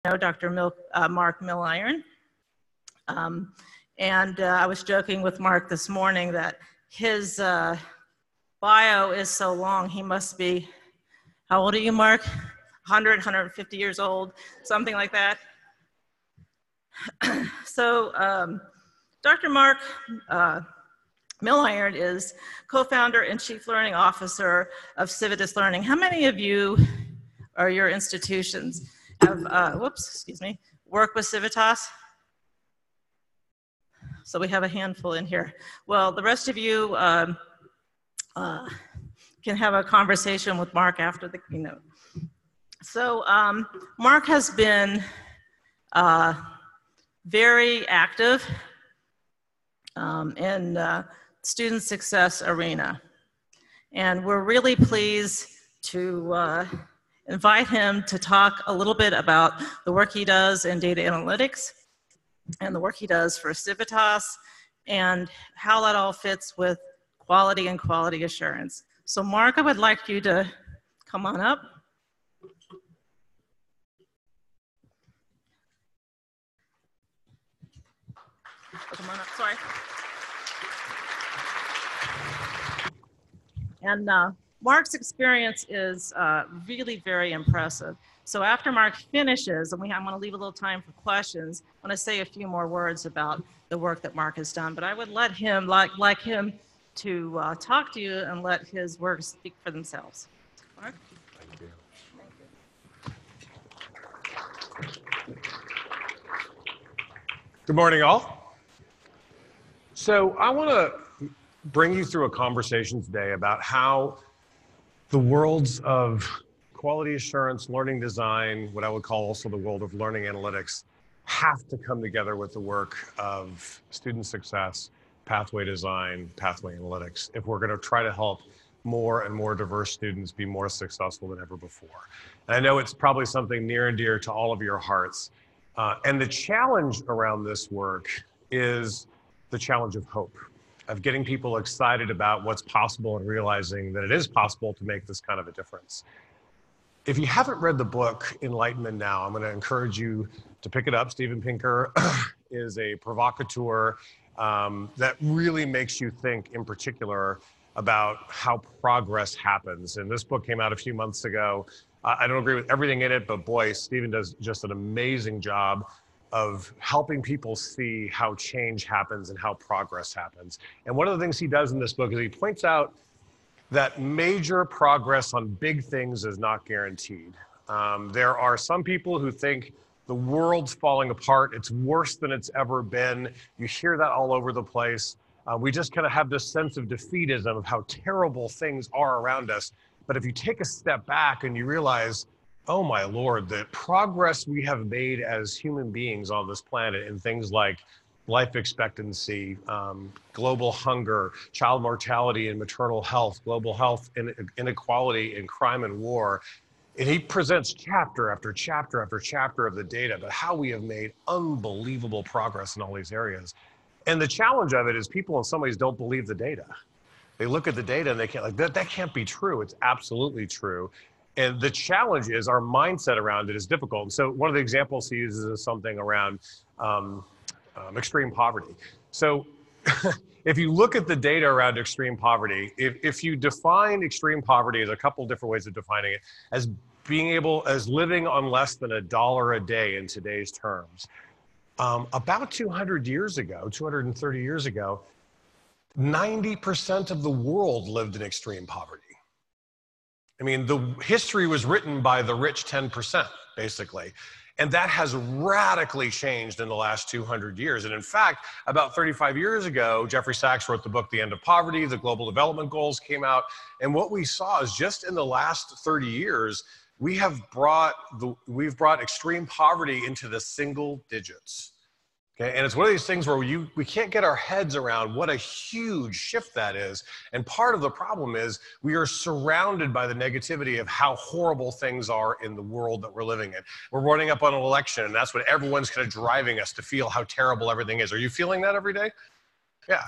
know Dr. Mark Milliron. I was joking with Mark this morning that his bio is so long, he must be, how old are you, Mark? 100, 150 years old, something like that. So Dr. Mark Milliron is co-founder and chief learning officer of Civitas Learning. How many of you or your institutions have, work with Civitas? So we have a handful in here. Well, the rest of you can have a conversation with Mark after the keynote. So Mark has been very active in student success arena. And we're really pleased to invite him to talk a little bit about the work he does in data analytics and the work he does for Civitas and how that all fits with quality and quality assurance. So Mark, I would like you to come on up. Oh, come on up, sorry. And Mark's experience is really very impressive. So after Mark finishes, and I'm going to leave a little time for questions, I want to say a few more words about the work that Mark has done. But I would let him, like him to talk to you and let his work speak for themselves. Mark? Thank you. Thank you. Good morning, all. So I want to bring you through a conversation today about how the worlds of quality assurance, learning design, what I would call also the world of learning analytics, have to come together with the work of student success, pathway design, pathway analytics, if we're going to try to help more and more diverse students be more successful than ever before. And I know it's probably something near and dear to all of your hearts. And the challenge around this work is the challenge of hope, of getting people excited about what's possible and realizing that it is possible to make this kind of a difference. If you haven't read the book, Enlightenment Now, I'm going to encourage you to pick it up. Steven Pinker is a provocateur that really makes you think in particular about how progress happens. And this book came out a few months ago. I don't agree with everything in it, but boy, Steven does just an amazing job of helping people see how change happens and how progress happens. And one of the things he does in this book is he points out that major progress on big things is not guaranteed. There are some people who think the world's falling apart, it's worse than it's ever been. You hear that all over the place. We just kind of have this sense of defeatism of how terrible things are around us. But if you take a step back and you realize, oh my Lord, the progress we have made as human beings on this planet in things like life expectancy, global hunger, child mortality and maternal health, global health inequality and crime and war. And he presents chapter after chapter after chapter of the data, but how we have made unbelievable progress in all these areas. And the challenge of it is people in some ways don't believe the data. They look at the data and they can't, like, that can't be true. It's absolutely true. And the challenge is our mindset around it is difficult. And so one of the examples he uses is something around extreme poverty. So if you look at the data around extreme poverty, if you define extreme poverty, there's a couple different ways of defining it, as living on less than $1 a day in today's terms. About 200 years ago, 230 years ago, 90% of the world lived in extreme poverty. I mean, the history was written by the rich 10%, basically. And that has radically changed in the last 200 years. And in fact, about 35 years ago, Jeffrey Sachs wrote the book, The End of Poverty, the Global Development Goals came out. And what we saw is just in the last 30 years, we've brought extreme poverty into the single digits. Okay? And it's one of these things where we can't get our heads around what a huge shift that is. And part of the problem is we are surrounded by the negativity of how horrible things are in the world that we're living in. We're running up on an election, and that's what everyone's kind of driving us to feel how terrible everything is. Are you feeling that every day? Yeah.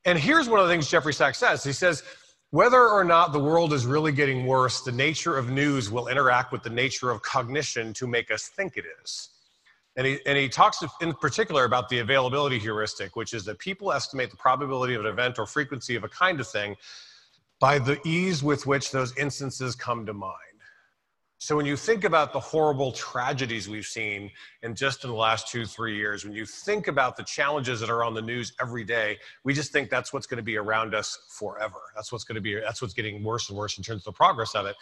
And here's one of the things Jeffrey Sachs says. He says, Whether or not the world is really getting worse, the nature of news will interact with the nature of cognition to make us think it is. And he talks in particular about the availability heuristic, which is that people estimate the probability of an event or frequency of a kind of thing by the ease with which those instances come to mind. So when you think about the horrible tragedies we've seen in just in the last 2-3 years, when you think about the challenges that are on the news every day, we just think that's what's going to be around us forever. That's what's getting worse and worse in terms of the progress of it.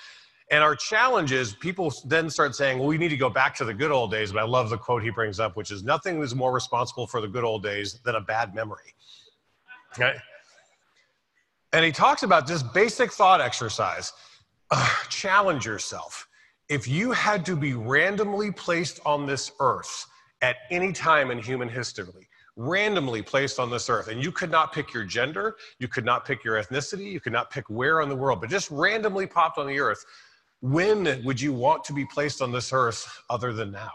And our challenge is people then start saying, well, we need to go back to the good old days. But I love the quote he brings up, which is nothing is more responsible for the good old days than a bad memory. Okay? And he talks about this basic thought exercise. Challenge yourself. If you had to be randomly placed on this earth at any time in human history, randomly placed on this earth, and you could not pick your gender, you could not pick your ethnicity, you could not pick where in the world, but just randomly popped on the earth, when would you want to be placed on this earth other than now?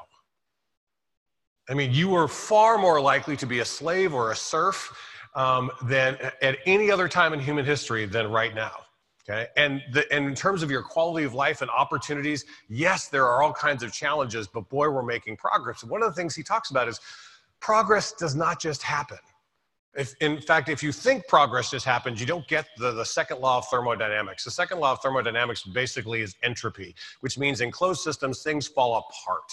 I mean, you are far more likely to be a slave or a serf than at any other time in human history than right now. Okay? And in terms of your quality of life and opportunities, yes, there are all kinds of challenges, but boy, we're making progress. And one of the things he talks about is progress does not just happen. In fact, if you think progress just happens, you don't get the second law of thermodynamics. The second law of thermodynamics basically is entropy, which means in closed systems, things fall apart.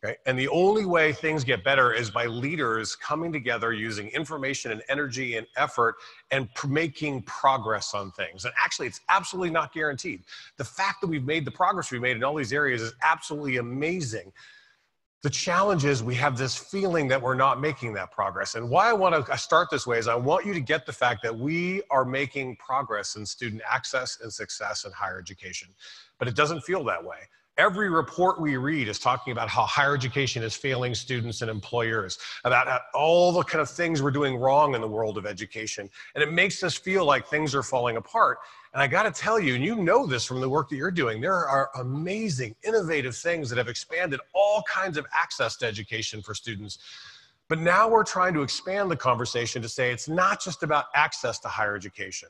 Okay? And the only way things get better is by leaders coming together using information and energy and effort and making progress on things. And actually, it's absolutely not guaranteed. The fact that we've made the progress we've made in all these areas is absolutely amazing. The challenge is we have this feeling that we're not making that progress. And why I want to start this way is I want you to get the fact that we are making progress in student access and success in higher education. But it doesn't feel that way. Every report we read is talking about how higher education is failing students and employers, about all the kind of things we're doing wrong in the world of education. And it makes us feel like things are falling apart. And I got to tell you, and you know this from the work that you're doing, there are amazing, innovative things that have expanded all kinds of access to education for students. But now we're trying to expand the conversation to say it's not just about access to higher education.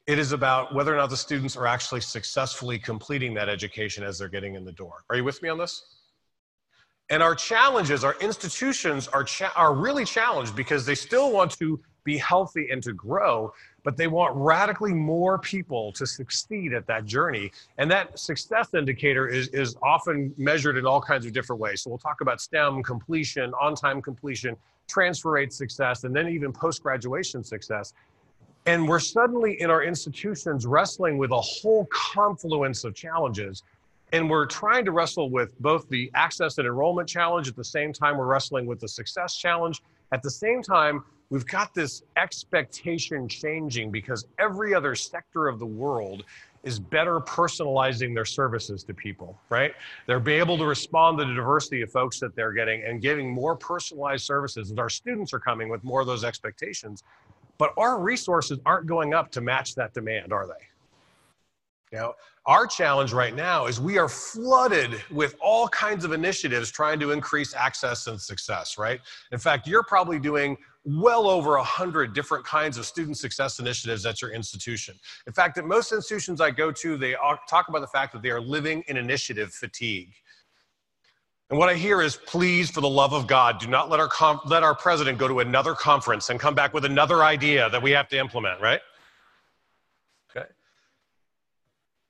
It is about whether or not the students are actually successfully completing that education as they're getting in the door. Are you with me on this? And our challenges, our institutions are really challenged because they still want to be healthy and to grow, but they want radically more people to succeed at that journey. And that success indicator is often measured in all kinds of different ways. So we'll talk about STEM completion, on-time completion, transfer rate success, and then even post-graduation success. And we're suddenly in our institutions wrestling with a whole confluence of challenges. And we're trying to wrestle with both the access and enrollment challenge. At the same time, we're wrestling with the success challenge. At the same time, we've got this expectation changing because every other sector of the world is better personalizing their services to people, right? They're be able to respond to the diversity of folks that they're getting and giving more personalized services. And our students are coming with more of those expectations. But our resources aren't going up to match that demand, are they? Now, our challenge right now is we are flooded with all kinds of initiatives trying to increase access and success, right? In fact, you're probably doing well over 100 different kinds of student success initiatives at your institution. In fact, at most institutions I go to, they talk about the fact that they are living in initiative fatigue. And what I hear is, please, for the love of God, do not let our president go to another conference and come back with another idea that we have to implement, right? Okay.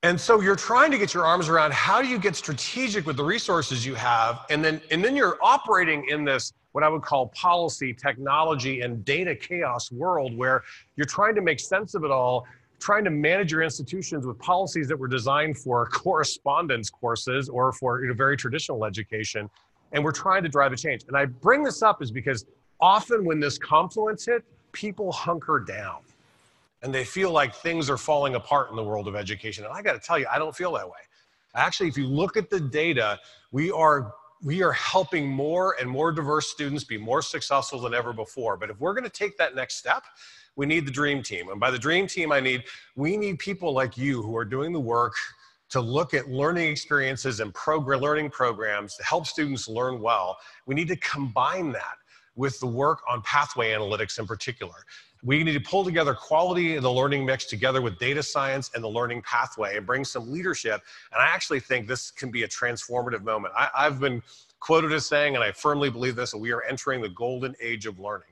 And so you're trying to get your arms around how do you get strategic with the resources you have, and then you're operating in this, what I would call policy, technology, and data chaos world where you're trying to make sense of it all, trying to manage your institutions with policies that were designed for correspondence courses or for very traditional education. And we're trying to drive a change. And I bring this up is because often when this confluence hit, people hunker down and they feel like things are falling apart in the world of education. And I got to tell you, I don't feel that way. Actually, if you look at the data, we are helping more and more diverse students be more successful than ever before. But if we're going to take that next step, we need the dream team. And by the dream team, we need people like you who are doing the work to look at learning experiences and learning programs to help students learn well. We need to combine that with the work on pathway analytics in particular. We need to pull together quality in the learning mix together with data science and the learning pathway and bring some leadership. And I actually think this can be a transformative moment. I've been quoted as saying, and I firmly believe this, that we are entering the golden age of learning.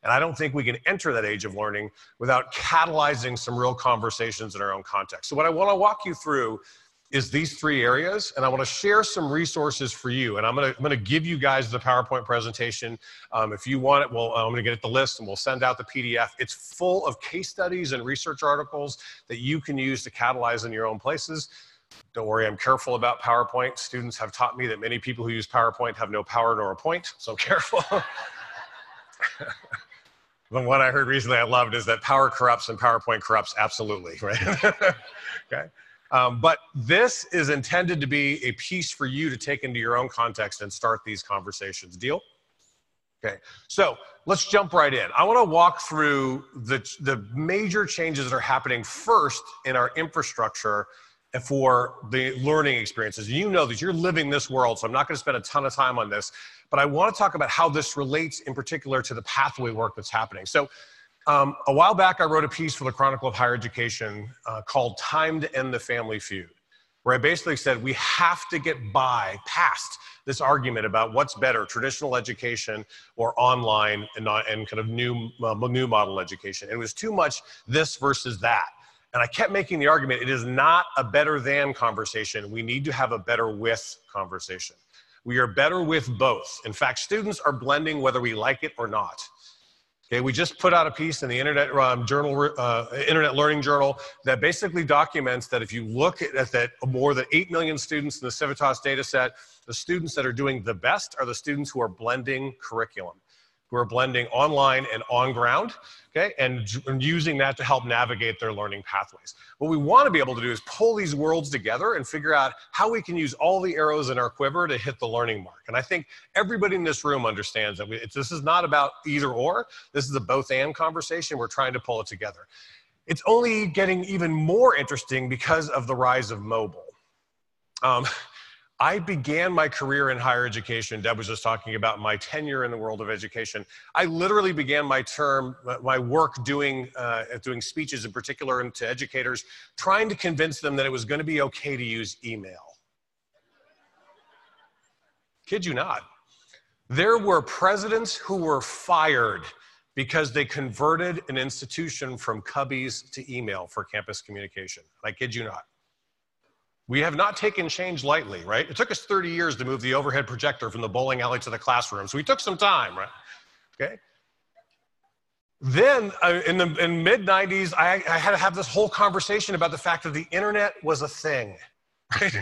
And I don't think we can enter that age of learning without catalyzing some real conversations in our own context. So what I want to walk you through is these three areas, and I want to share some resources for you. And I'm going to give you guys the PowerPoint presentation. If you want it, I'm going to get it the list and we'll send out the PDF. It's full of case studies and research articles that you can use to catalyze in your own places. Don't worry, I'm careful about PowerPoint. Students have taught me that many people who use PowerPoint have no power nor a point, so I'm careful. The one I heard recently I loved is that power corrupts and PowerPoint corrupts absolutely, right? Okay. But this is intended to be a piece for you to take into your own context and start these conversations. Deal? Okay, so let's jump right in. I want to walk through the major changes that are happening first in our infrastructure for the learning experiences. You know that you're living this world, so I'm not going to spend a ton of time on this, but I want to talk about how this relates in particular to the pathway work that's happening. So a while back, I wrote a piece for the Chronicle of Higher Education called Time to End the Family Feud, where I basically said we have to get past this argument about what's better, traditional education or online and kind of new model education. And it was too much this versus that. And I kept making the argument, it is not a better than conversation. We need to have a better with conversation. We are better with both. In fact, students are blending whether we like it or not. Okay, we just put out a piece in the Internet Learning Journal that basically documents that if you look at that more than 8 million students in the Civitas data set, the students that are doing the best are the students who are blending curriculum, who are blending online and on ground, okay, and using that to help navigate their learning pathways. What we want to be able to do is pull these worlds together and figure out how we can use all the arrows in our quiver to hit the learning mark. And I think everybody in this room understands that this is not about either or. This is a both and conversation. We're trying to pull it together. It's only getting even more interesting because of the rise of mobile. I began my career in higher education. Deb was just talking about my tenure in the world of education. I literally began my work doing speeches in particular to educators, trying to convince them that it was going to be okay to use email. Kid you not. There were presidents who were fired because they converted an institution from Cubbies to email for campus communication. I kid you not. We have not taken change lightly, right? It took us 30 years to move the overhead projector from the bowling alley to the classroom, so we took some time, right? Okay. Then in mid-90s, I had to have this whole conversation about the fact that the internet was a thing, right?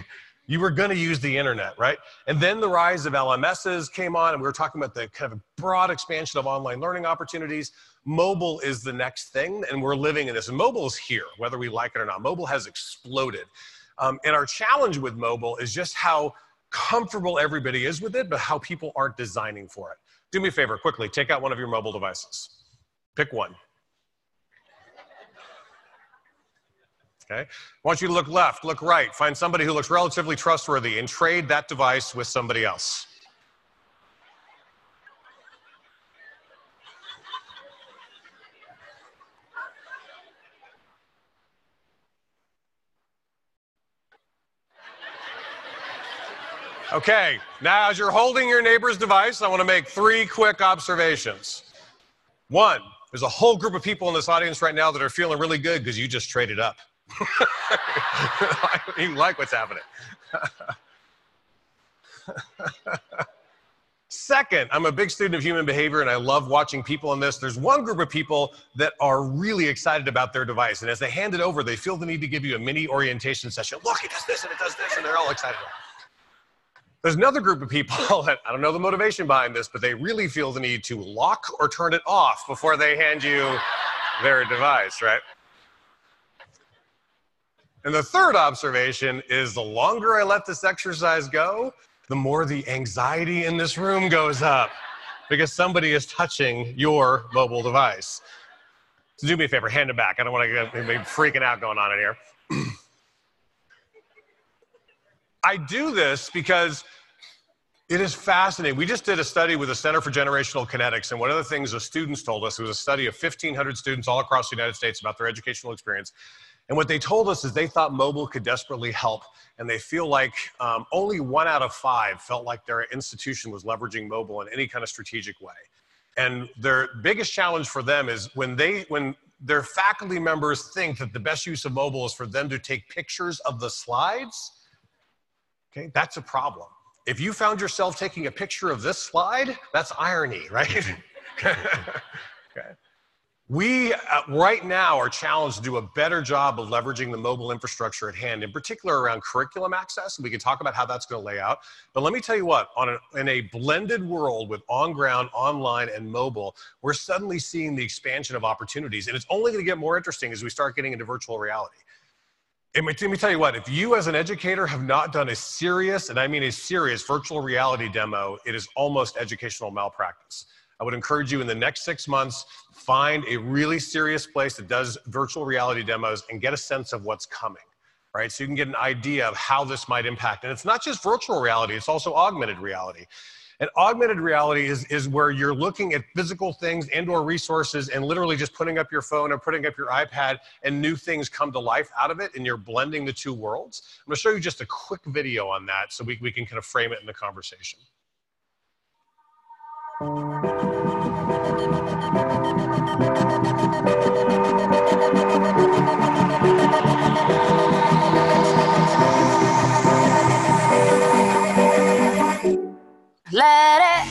You were going to use the internet, right? And then the rise of LMSs came on, and we were talking about the kind of broad expansion of online learning opportunities. Mobile is the next thing, and we're living in this. And mobile is here, whether we like it or not. Mobile has exploded. And our challenge with mobile is just how comfortable everybody is with it, but how people aren't designing for it. Do me a favor, quickly, take out one of your mobile devices. Pick one. Okay? I want you to look left, look right, find somebody who looks relatively trustworthy and trade that device with somebody else. Okay, now as you're holding your neighbor's device, I want to make 3 quick observations. 1, there's a whole group of people in this audience right now that are feeling really good because you just traded up. You like what's happening. Second, I'm a big student of human behavior and I love watching people in this. There's one group of people that are really excited about their device, and as they hand it over, they feel the need to give you a mini orientation session. Look, it does this and it does this, and they're all excited about it. There's another group of people that, I don't know the motivation behind this, but they really feel the need to lock or turn it off before they hand you their device, right? And the third observation is the longer I let this exercise go, the more the anxiety in this room goes up because somebody is touching your mobile device. So do me a favor, hand it back. I don't want to get anybody freaking out going on in here. I do this because It is fascinating. We just did a study with the Center for Generational Kinetics, and one of the things the students told us, it was a study of 1,500 students all across the United States about their educational experience. And what they told us is they thought mobile could desperately help, and they feel like only 1 out of 5 felt like their institution was leveraging mobile in any kind of strategic way. And their biggest challenge for them is when their faculty members think that the best use of mobile is for them to take pictures of the slides, okay, that's a problem. If you found yourself taking a picture of this slide, that's irony, right? Okay. We, right now, are challenged to do a better job of leveraging the mobile infrastructure at hand, in particular around curriculum access. We can talk about how that's going to lay out. But let me tell you what, in a blended world with on-ground, online, and mobile, we're suddenly seeing the expansion of opportunities. And it's only going to get more interesting as we start getting into virtual reality. And let me tell you what, if you as an educator have not done a serious, and I mean a serious, virtual reality demo, it is almost educational malpractice. I would encourage you in the next 6 months, find a really serious place that does virtual reality demos and get a sense of what's coming, right? So you can get an idea of how this might impact. And it's not just virtual reality, it's also augmented reality. And augmented reality is where you're looking at physical things and or resources and literally just putting up your phone or putting up your iPad and new things come to life out of it, and you're blending the two worlds. I'm gonna show you just a quick video on that so we can kind of frame it in the conversation. Let it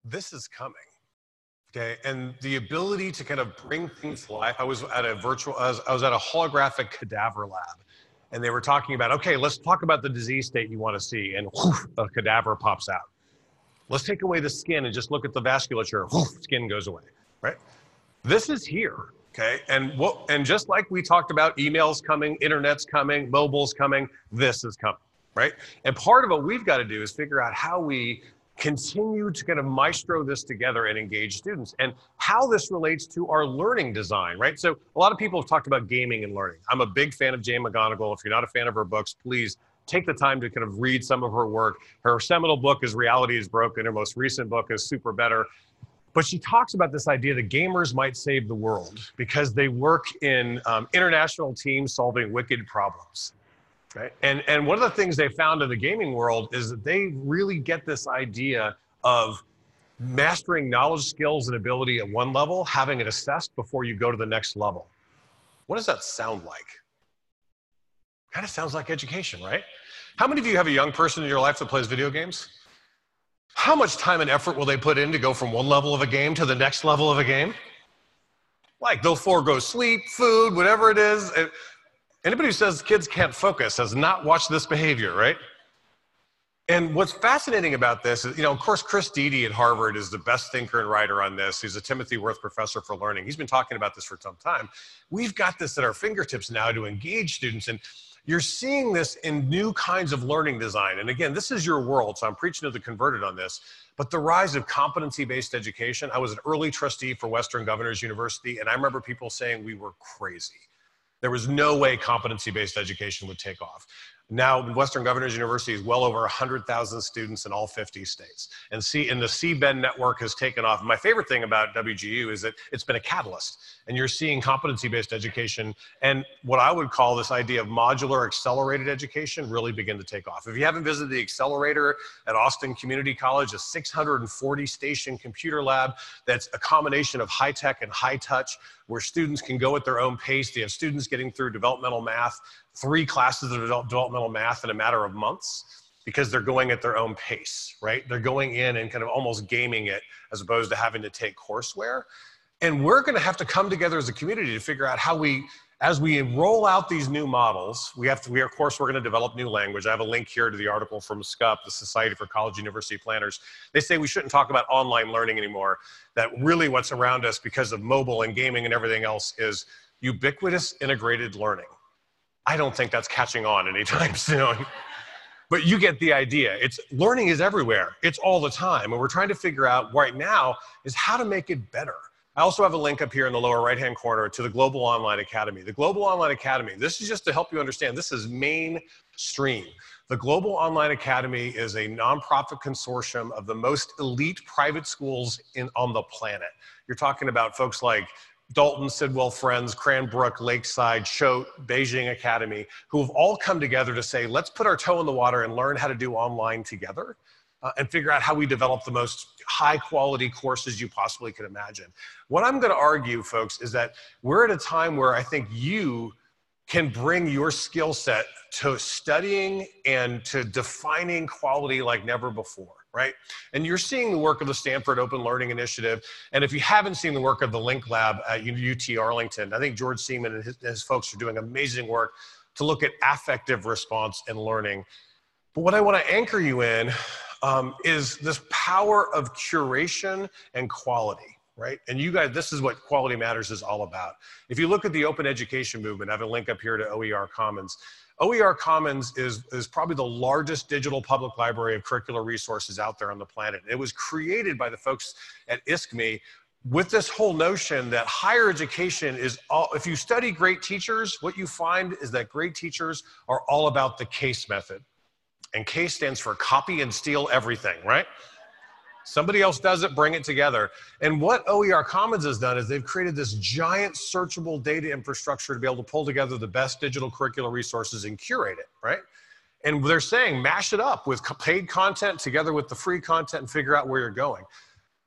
This is coming, okay? And the ability to kind of bring things to life. I was at a holographic cadaver lab, and they were talking about, okay, let's talk about the disease state you want to see, and whoosh, a cadaver pops out. Let's take away the skin and just look at the vasculature, whoosh, skin goes away, right? This is here, okay? And just like we talked about emails coming, internet's coming, mobile's coming, this is coming, right? And part of what we've got to do is figure out how we continue to kind of maestro this together and engage students, and how this relates to our learning design, right? So a lot of people have talked about gaming and learning. I'm a big fan of Jane McGonigal. If you're not a fan of her books, please take the time to kind of read some of her work. Her seminal book is Reality is Broken. Her most recent book is Super Better. But she talks about this idea that gamers might save the world because they work in international teams solving wicked problems. Right? And one of the things they found in the gaming world is that they really get this idea of mastering knowledge, skills, and ability at one level, having it assessed before you go to the next level. What does that sound like? Kind of sounds like education, right? How many of you have a young person in your life that plays video games? How much time and effort will they put in to go from one level of a game to the next level of a game? Like they'll forego sleep, food, whatever it is. Anybody who says kids can't focus has not watched this behavior, right? And what's fascinating about this is, of course, Chris Dede at Harvard is the best thinker and writer on this. He's a Timothy Wirth Professor for Learning. He's been talking about this for some time. We've got this at our fingertips now to engage students, and you're seeing this in new kinds of learning design. And again, this is your world, so I'm preaching to the converted on this. But the rise of competency-based education, I was an early trustee for Western Governors University, and I remember people saying we were crazy. There was no way competency-based education would take off. Now, Western Governors University is well over 100,000 students in all 50 states. And the C-BEN network has taken off. My favorite thing about WGU is that it's been a catalyst. And you're seeing competency-based education and what I would call this idea of modular accelerated education really begin to take off. If you haven't visited the accelerator at Austin Community College, a 640-station computer lab that's a combination of high-tech and high-touch, where students can go at their own pace. They have students getting through developmental math, 3 classes of developmental math in a matter of months because they're going at their own pace, right? They're going in and kind of almost gaming it as opposed to having to take courseware. And we're going to have to come together as a community to figure out how as we roll out these new models, of course, we're going to develop new language. I have a link here to the article from SCUP, the Society for College University Planners. They say we shouldn't talk about online learning anymore, that really what's around us because of mobile and gaming and everything else is ubiquitous integrated learning. I don't think that's catching on anytime soon. But you get the idea. Learning is everywhere. It's all the time. And we're trying to figure out right now is how to make it better. I also have a link up here in the lower right-hand corner to the Global Online Academy. The Global Online Academy, this is just to help you understand, this is mainstream. The Global Online Academy is a nonprofit consortium of the most elite private schools on the planet. You're talking about folks like Dalton, Sidwell Friends, Cranbrook, Lakeside, Choate, Beijing Academy, who have all come together to say, let's put our toe in the water and learn how to do online together. And figure out how we develop the most high quality courses you possibly could imagine. What I'm going to argue, folks, is that we're at a time where I think you can bring your skill set to studying and to defining quality like never before, right? And you're seeing the work of the Stanford Open Learning Initiative. And if you haven't seen the work of the Link Lab at UT Arlington, I think George Seaman and his folks are doing amazing work to look at affective response and learning. But what I want to anchor you in is this power of curation and quality, right? And you guys, this is what Quality Matters is all about. If you look at the open education movement, I have a link up here to OER Commons. OER Commons is probably the largest digital public library of curricular resources out there on the planet. It was created by the folks at ISKME with this whole notion that higher education is all, if you study great teachers, what you find is that great teachers are all about the CASE method. And CASE stands for copy and steal everything, right? Somebody else does it, bring it together. And what OER Commons has done is they've created this giant searchable data infrastructure to be able to pull together the best digital curricular resources and curate it, right? And they're saying mash it up with paid content together with the free content and figure out where you're going.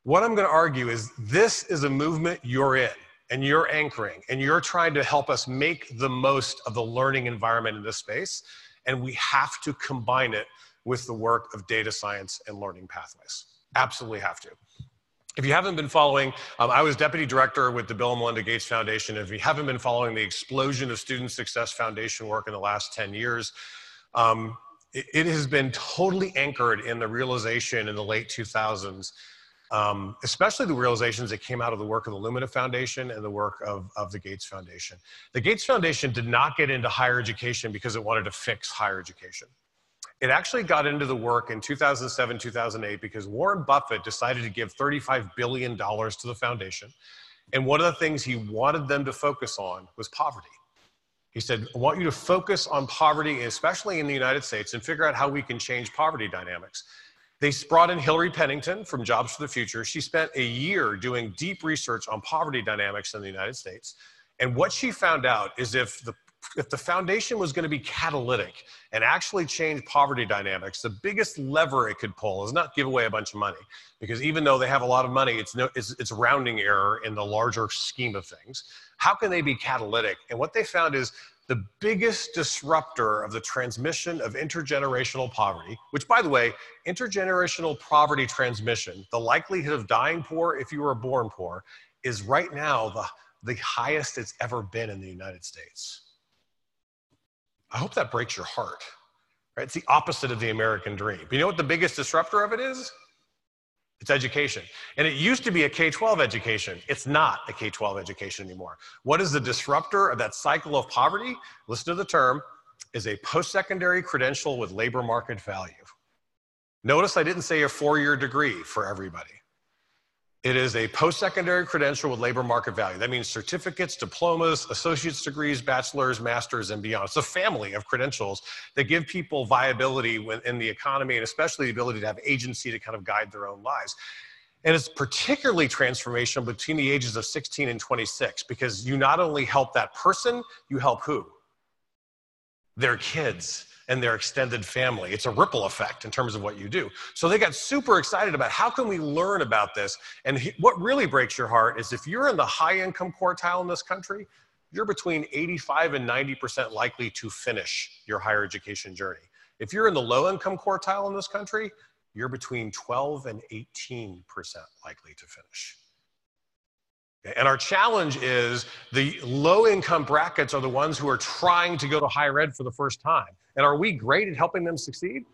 What I'm going to argue is this is a movement you're in and you're anchoring and you're trying to help us make the most of the learning environment in this space. And we have to combine it with the work of data science and learning pathways. Absolutely have to. If you haven't been following, I was deputy director with the Bill and Melinda Gates Foundation. If you haven't been following the explosion of Student Success Foundation work in the last 10 years, it has been totally anchored in the realization in the late 2000s, especially the realizations that came out of the work of the Lumina Foundation and the work of the Gates Foundation. The Gates Foundation did not get into higher education because it wanted to fix higher education. It actually got into the work in 2007, 2008 because Warren Buffett decided to give $35 billion to the foundation. And one of the things he wanted them to focus on was poverty. He said, I want you to focus on poverty, especially in the United States, and figure out how we can change poverty dynamics. They brought in Hillary Pennington from Jobs for the Future. She spent a year doing deep research on poverty dynamics in the United States. And what she found out is if the foundation was going to be catalytic and actually change poverty dynamics, the biggest lever it could pull is not give away a bunch of money. Because even though they have a lot of money, it's rounding error in the larger scheme of things. How can they be catalytic? And what they found is the biggest disruptor of the transmission of intergenerational poverty, which, by the way, intergenerational poverty transmission, the likelihood of dying poor if you were born poor, is right now the highest it's ever been in the United States. I hope that breaks your heart. Right? It's the opposite of the American dream. But you know what the biggest disruptor of it is? It's education. And it used to be a K-12 education. It's not a K-12 education anymore. What is the disruptor of that cycle of poverty? Listen to the term, is a post-secondary credential with labor market value. Notice I didn't say a 4-year degree for everybody. It is a post-secondary credential with labor market value. That means certificates, diplomas, associate's degrees, bachelor's, master's, and beyond. It's a family of credentials that give people viability in the economy, and especially the ability to have agency to kind of guide their own lives. And it's particularly transformational between the ages of 16 and 26, because you not only help that person, you help who? Their kids and their extended family. It's a ripple effect in terms of what you do. So they got super excited about how can we learn about this? And what really breaks your heart is if you're in the high income quartile in this country, you're between 85 and 90% likely to finish your higher education journey. If you're in the low income quartile in this country, you're between 12 and 18% likely to finish. And our challenge is the low income brackets are the ones who are trying to go to higher ed for the first time. And are we great at helping them succeed?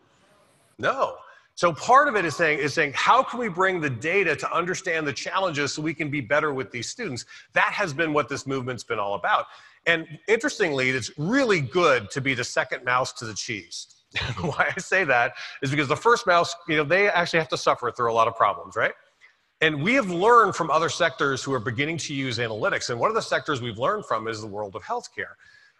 No. So part of it is saying, how can we bring the data to understand the challenges so we can be better with these students? That has been what this movement's been all about. And interestingly, it's really good to be the second mouse to the cheese. Why I say that is because the first mouse, they actually have to suffer through a lot of problems, right? And we have learned from other sectors who are beginning to use analytics. And one of the sectors we've learned from is the world of healthcare.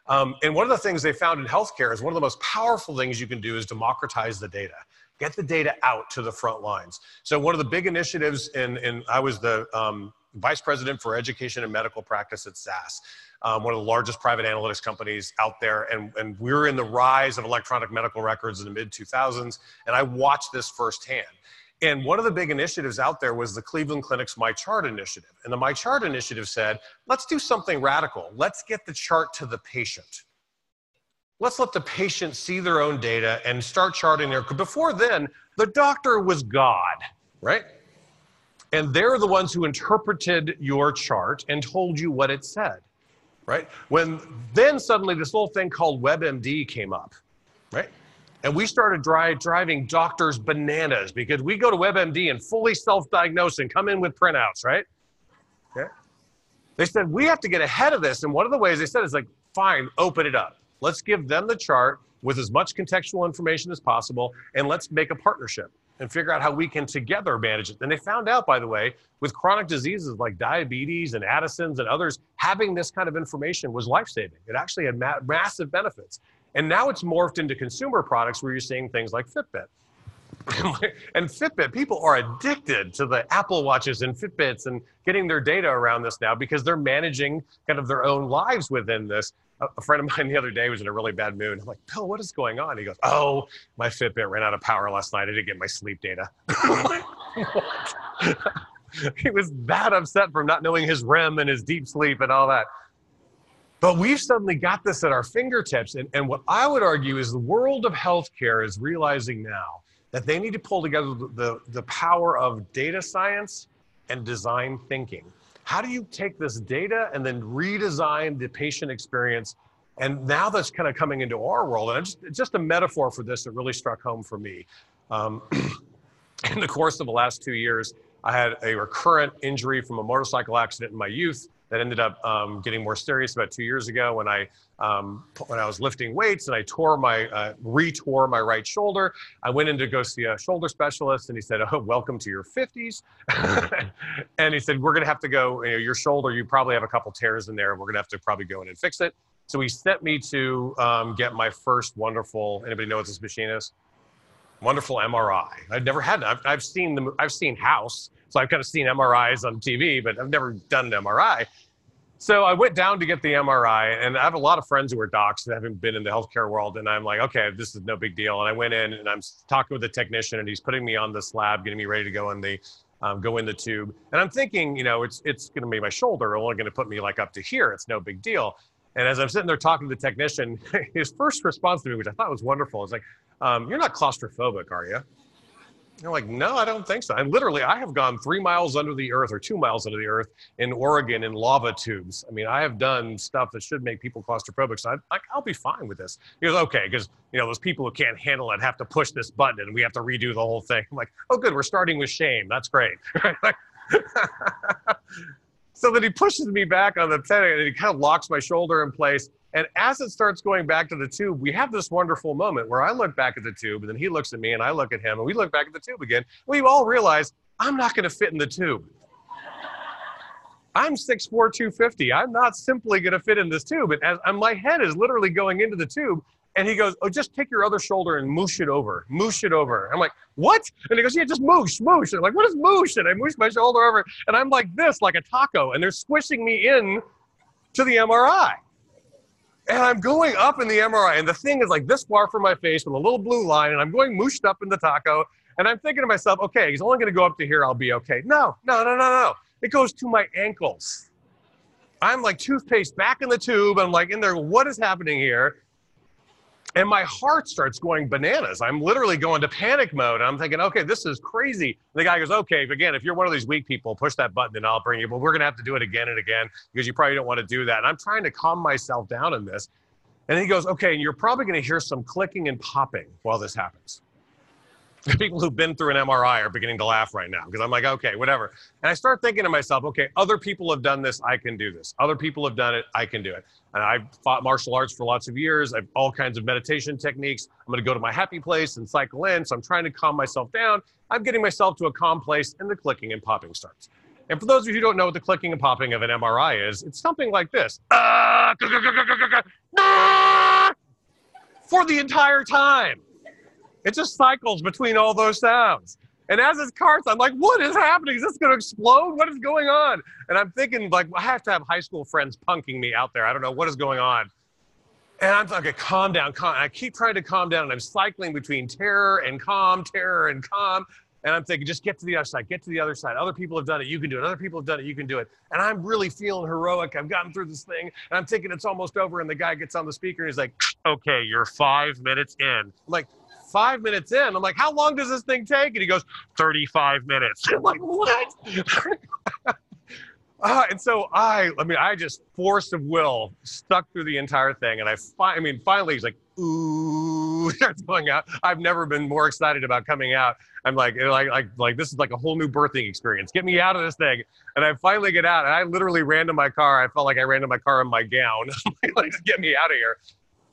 And one of the things they found in healthcare is one of the most powerful things you can do is democratize the data. Get the data out to the front lines. So one of the big initiatives, I was the vice president for education and medical practice at SAS, one of the largest private analytics companies out there. And we were in the rise of electronic medical records in the mid-2000s. And I watched this firsthand. And one of the big initiatives out there was the Cleveland Clinic's My Chart initiative. And the My Chart initiative said, let's do something radical. Let's get the chart to the patient. Let's let the patient see their own data and start charting there. Before then, the doctor was God, right? And they're the ones who interpreted your chart and told you what it said, right? Then suddenly this little thing called WebMD came up, right? And we started driving doctors bananas because we go to WebMD and fully self-diagnose and come in with printouts, right? Okay. They said, we have to get ahead of this. And one of the ways they said is like, fine, open it up. Let's give them the chart with as much contextual information as possible, and let's make a partnership and figure out how we can together manage it. And they found out, by the way, with chronic diseases like diabetes and Addison's and others, having this kind of information was life-saving. It actually had massive benefits. And now it's morphed into consumer products where you're seeing things like Fitbit. And Fitbit, people are addicted to the Apple Watches and Fitbits and getting their data around this now because they're managing kind of their own lives within this. A friend of mine the other day was in a really bad mood. I'm like, Bill, what is going on? He goes, oh, my Fitbit ran out of power last night. I didn't get my sleep data. He was that upset from not knowing his REM and his deep sleep and all that. But we've suddenly got this at our fingertips. And what I would argue is the world of healthcare is realizing now that they need to pull together the power of data science and design thinking. How do you take this data and then redesign the patient experience? And now that's kind of coming into our world. And just a metaphor for this that really struck home for me. In the course of the last 2 years, I had a recurrent injury from a motorcycle accident in my youth that ended up getting more serious about 2 years ago when I was lifting weights and I re-tore my right shoulder. I went in to go see a shoulder specialist and he said, oh, welcome to your 50s. And he said, we're gonna have to go, your shoulder, you probably have a couple tears in there. We're gonna have to probably go in and fix it. So he sent me to get my first wonderful, anybody know what this machine is? Wonderful MRI. I've never had it. I've seen House. So I've kind of seen MRIs on TV, but I've never done an MRI. So I went down to get the MRI, and I have a lot of friends who are docs that haven't been in the healthcare world, and I'm like, okay, this is no big deal. And I went in, and I'm talking with the technician, and he's putting me on the slab, getting me ready to go in the tube. And I'm thinking, it's going to be my shoulder, only going to put me like up to here. It's no big deal. And as I'm sitting there talking to the technician, his first response to me, which I thought was wonderful, is like, you're not claustrophobic, are you? I'm like, no, I don't think so. And literally, I have gone 3 miles under the earth or 2 miles under the earth in Oregon in lava tubes. I mean, I have done stuff that should make people claustrophobic. So I'll be fine with this. He goes, okay, because those people who can't handle it have to push this button and we have to redo the whole thing. I'm like, oh, good, we're starting with shame. That's great. So then he pushes me back on the tendon and he kind of locks my shoulder in place. And as it starts going back to the tube, we have this wonderful moment where I look back at the tube and then he looks at me and I look at him and we look back at the tube again. We all realize I'm not going to fit in the tube. I'm 6'4", 250. I'm not simply going to fit in this tube. And my head is literally going into the tube. And he goes, oh, just take your other shoulder and moosh it over. Moosh it over. I'm like, what? And he goes, yeah, just moosh, moosh. And I'm like, what is moosh? And I moosh my shoulder over. And I'm like this, like a taco. And they're squishing me in to the MRI. And I'm going up in the MRI. And the thing is like this far from my face with a little blue line. And I'm going mooshed up in the taco. And I'm thinking to myself, okay, he's only going to go up to here. I'll be okay. No. It goes to my ankles. I'm like toothpaste back in the tube. I'm like in there, what is happening here? And my heart starts going bananas. I'm literally going to panic mode. I'm thinking, okay, this is crazy. And the guy goes, okay, again, if you're one of these weak people, push that button and I'll bring you. But we're going to have to do it again and again because you probably don't want to do that. And I'm trying to calm myself down in this. And he goes, okay, you're probably going to hear some clicking and popping while this happens. People who've been through an MRI are beginning to laugh right now because I'm like, okay, whatever. And I start thinking to myself, okay, other people have done this, I can do this. Other people have done it, I can do it. And I've fought martial arts for lots of years. I have all kinds of meditation techniques. I'm going to go to my happy place and cycle in. So I'm trying to calm myself down. I'm getting myself to a calm place and the clicking and popping starts. And for those of you who don't know what the clicking and popping of an MRI is, it's something like this. For the entire time. It just cycles between all those sounds. And as it carts, I'm like, what is happening? Is this going to explode? What is going on? And I'm thinking, like, I have to have high school friends punking me out there. I don't know what is going on. And I'm like, okay, calm down, calm. And I keep trying to calm down, and I'm cycling between terror and calm. And I'm thinking, just get to the other side, get to the other side. Other people have done it, you can do it. Other people have done it, you can do it. And I'm really feeling heroic. I've gotten through this thing, and I'm thinking it's almost over, and the guy gets on the speaker, and he's like, okay, you're 5 minutes in. I'm like, 5 minutes in. I'm like, how long does this thing take? And he goes, 35 minutes. I'm like, what? And so I just force of will stuck through the entire thing. And finally he's like, ooh, starts going out. I've never been more excited about coming out. I'm like, this is like a whole new birthing experience. Get me out of this thing. And I finally get out, and I literally ran to my car. I felt like I ran to my car in my gown. Like, get me out of here.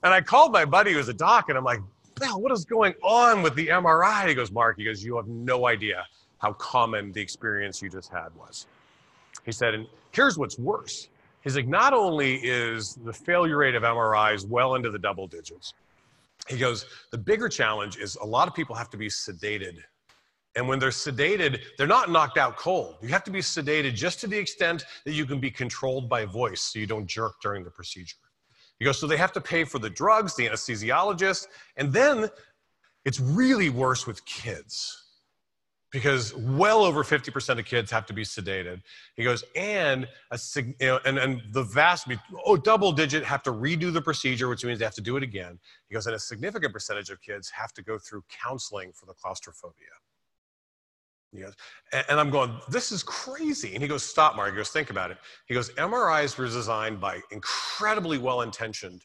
And I called my buddy who was a doc, and I'm like, Bell, what is going on with the MRI? He goes, Mark, you have no idea how common the experience you just had was. He said, and here's what's worse. He's like, not only is the failure rate of MRIs well into the double digits, he goes, the bigger challenge is a lot of people have to be sedated. And when they're sedated, they're not knocked out cold. You have to be sedated just to the extent that you can be controlled by voice so you don't jerk during the procedure. He goes, so they have to pay for the drugs, the anesthesiologist, and then it's really worse with kids because well over 50% of kids have to be sedated. He goes, and the vast, double digit have to redo the procedure, which means they have to do it again. He goes, and a significant percentage of kids have to go through counseling for the claustrophobia. He goes, and I'm going, this is crazy. And he goes, stop, Mark. He goes, think about it. He goes, MRIs were designed by incredibly well-intentioned,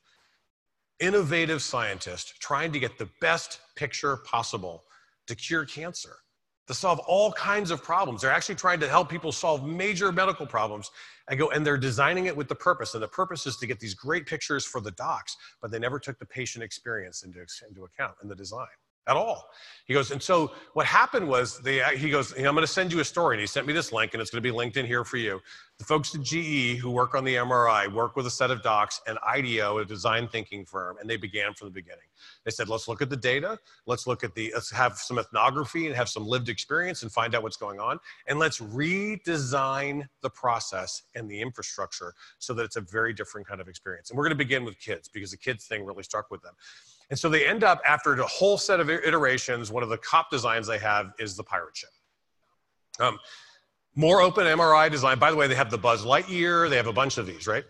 innovative scientists trying to get the best picture possible to cure cancer, to solve all kinds of problems. They're actually trying to help people solve major medical problems. And they're designing it with the purpose. And the purpose is to get these great pictures for the docs, but they never took the patient experience into account in the design. At all. He goes, and so what happened was, he goes, I'm going to send you a story. And he sent me this link, and it's going to be linked in here for you. The folks at GE who work on the MRI work with a set of docs and IDEO, a design thinking firm, and they began from the beginning. They said, let's look at the data. Let's have some ethnography and have some lived experience and find out what's going on. And let's redesign the process and the infrastructure so that it's a very different kind of experience. And we're going to begin with kids because the kids thing really stuck with them. And so they end up, after a whole set of iterations, one of the top designs they have is the pirate ship. More open MRI design. By the way, they have the Buzz Lightyear. They have a bunch of these, right?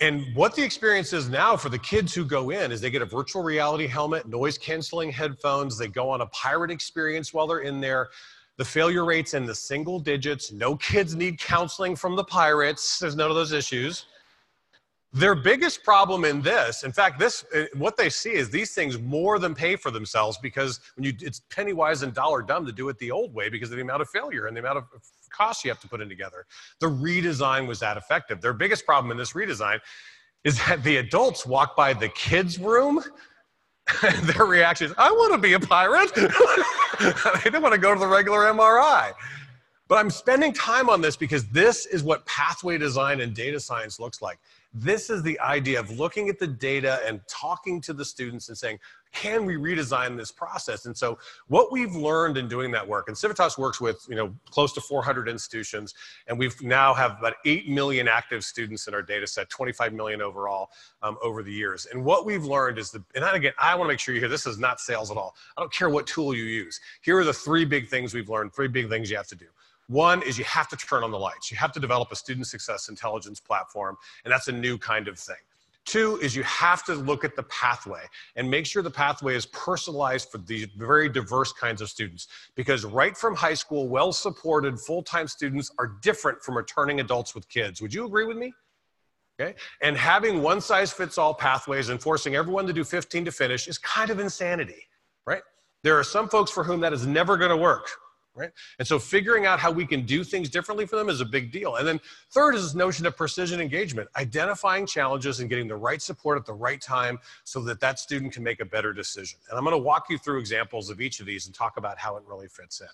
And what the experience is now for the kids who go in is they get a virtual reality helmet, noise canceling headphones. They go on a pirate experience while they're in there. The failure rate's in the single digits. No kids need counseling from the pirates. There's none of those issues. Their biggest problem in this, in fact, what they see is these things more than pay for themselves because it's penny wise and dollar dumb to do it the old way because of the amount of failure and the amount of costs you have to put in together. The redesign was that effective. Their biggest problem in this redesign is that the adults walk by the kids' room and their reaction is, I want to be a pirate. They don't want to go to the regular MRI. But I'm spending time on this because this is what pathway design and data science looks like. This is the idea of looking at the data and talking to the students and saying, can we redesign this process? And so what we've learned in doing that work, and Civitas works with close to 400 institutions, and we've now have about 8 million active students in our data set, 25 million overall over the years. And what we've learned is, and again, I want to make sure you hear, this is not sales at all. I don't care what tool you use. Here are the 3 big things we've learned, 3 big things you have to do. One is you have to turn on the lights. You have to develop a student success intelligence platform, and that's a new kind of thing. 2 is you have to look at the pathway and make sure the pathway is personalized for these very diverse kinds of students. Because right from high school, well-supported full-time students are different from returning adults with kids. Would you agree with me? Okay. And having one-size-fits-all pathways and forcing everyone to do 15 to finish is kind of insanity, right? There are some folks for whom that is never going to work. Right? And so figuring out how we can do things differently for them is a big deal. And then 3rd is this notion of precision engagement, identifying challenges and getting the right support at the right time so that that student can make a better decision. And I'm going to walk you through examples of each of these and talk about how it really fits in.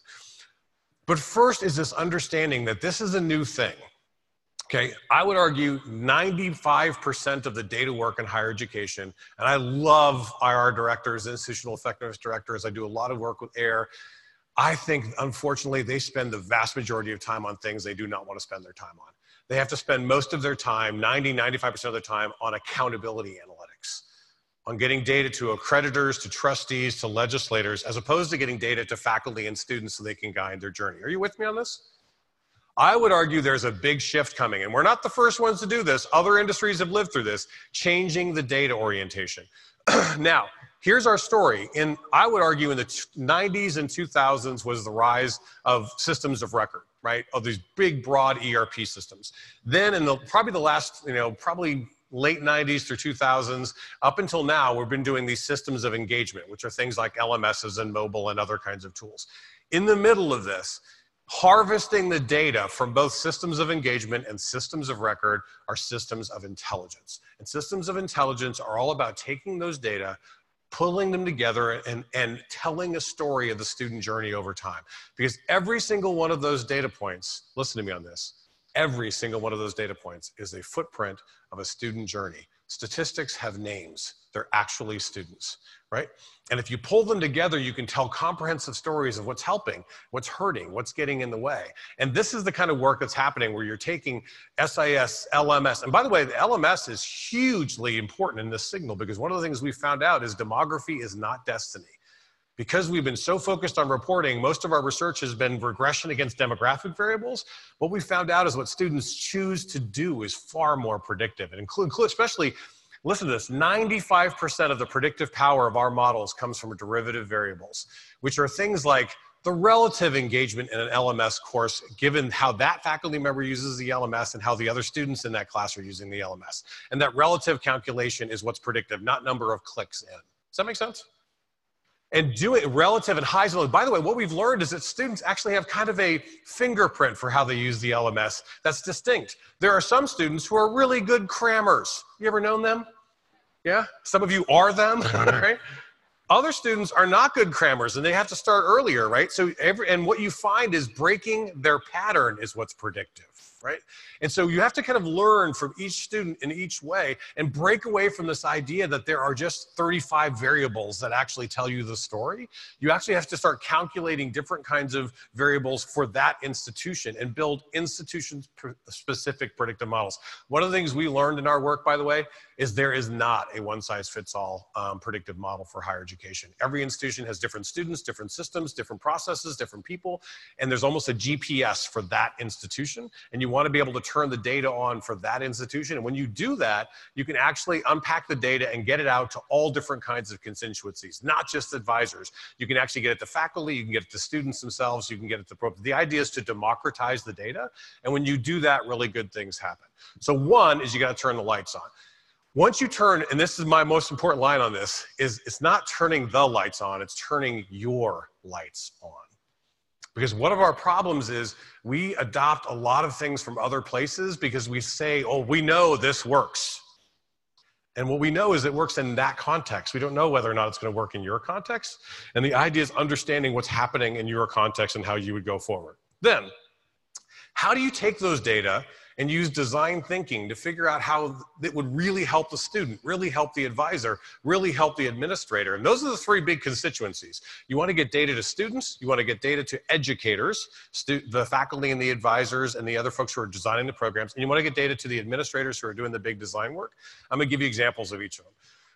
But first is this understanding that this is a new thing. Okay, I would argue 95% of the data work in higher education, and I love IR directors, institutional effectiveness directors. I do a lot of work with AIR. I think, unfortunately, they spend the vast majority of time on things they do not want to spend their time on. They have to spend most of their time, 95% of their time, on accountability analytics, on getting data to accreditors, to trustees, to legislators, as opposed to getting data to faculty and students so they can guide their journey. Are you with me on this? I would argue there's a big shift coming, and we're not the first ones to do this. Other industries have lived through this, changing the data orientation. Now, here's our story. I would argue in the 90s and 2000s was the rise of systems of record, right? Of these big, broad ERP systems. Then in probably the last, probably late 90s through 2000s, up until now, we've been doing these systems of engagement, which are things like LMSs and mobile and other kinds of tools. In the middle of this, harvesting the data from both systems of engagement and systems of record are systems of intelligence. And systems of intelligence are all about taking those data, pulling them together and telling a story of the student journey over time. Because every single one of those data points, listen to me on this, every single one of those data points is a footprint of a student journey. Statistics have names. They're actually students, right? And if you pull them together, you can tell comprehensive stories of what's helping, what's hurting, what's getting in the way. And this is the kind of work that's happening where you're taking SIS, LMS. And by the way, the LMS is hugely important in this signal because one of the things we found out is demography is not destiny. Because we've been so focused on reporting, most of our research has been regression against demographic variables. What we found out is what students choose to do is far more predictive. And include especially, listen to this, 95% of the predictive power of our models comes from derivative variables, which are things like the relative engagement in an LMS course, given how that faculty member uses the LMS and how the other students in that class are using the LMS. And that relative calculation is what's predictive, not number of clicks in. Does that make sense? And doing relative and highs and lows. By the way, what we've learned is that students actually have kind of a fingerprint for how they use the LMS that's distinct. There are some students who are really good crammers. You ever known them? Yeah? Some of you are them, right? Other students are not good crammers and they have to start earlier, right? So and what you find is breaking their pattern is what's predictive, right? And so you have to kind of learn from each student in each way and break away from this idea that there are just 35 variables that actually tell you the story. You actually have to start calculating different kinds of variables for that institution and build institution-specific predictive models. One of the things we learned in our work, by the way, is there is not a one-size-fits-all predictive model for higher education. Every institution has different students, different systems, different processes, different people, and there's almost a GPS for that institution, and you want to be able to turn the data on for that institution. And when you do that, you can actually unpack the data and get it out to all different kinds of constituencies, not just advisors. You can actually get it to faculty, you can get it to students themselves, you can get it to the idea is to democratize the data. And when you do that, really good things happen. So one is you got to turn the lights on. Once you turn, and this is my most important line on this, is it's not turning the lights on, it's turning your lights on. Because one of our problems is we adopt a lot of things from other places because we say, oh, we know this works. And what we know is it works in that context. We don't know whether or not it's going to work in your context. And the idea is understanding what's happening in your context and how you would go forward. Then, How do you take those data and use design thinking to figure out how it would really help the student, really help the advisor, really help the administrator? And those are the three big constituencies. You want to get data to students, you want to get data to educators, the faculty and the advisors and the other folks who are designing the programs, and you want to get data to the administrators who are doing the big design work. I'm going to give you examples of each of them.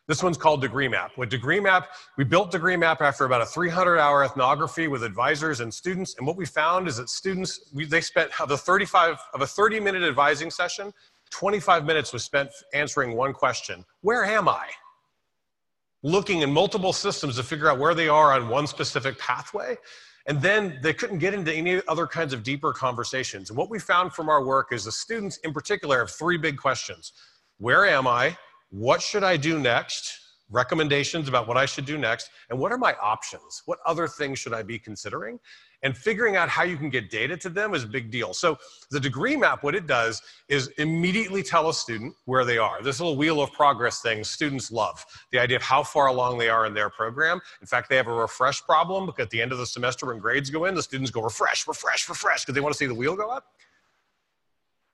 This one's called Degree Map. With Degree Map, we built Degree Map after about a 300-hour ethnography with advisors and students. And what we found is that students, they spent of a 30-minute advising session, 25 minutes was spent answering one question: where am I? Looking in multiple systems to figure out where they are on one specific pathway. And then they couldn't get into any other kinds of deeper conversations. And what we found from our work is the students in particular have three big questions: where am I? What should I do next? Recommendations about what I should do next. And what are my options? What other things should I be considering? And figuring out how you can get data to them is a big deal. So the Degree Map, what it does is immediately tell a student where they are. This little wheel of progress thing students love. The idea of how far along they are in their program. In fact, they have a refresh problem because at the end of the semester when grades go in, the students go refresh, refresh, refresh, because they want to see the wheel go up.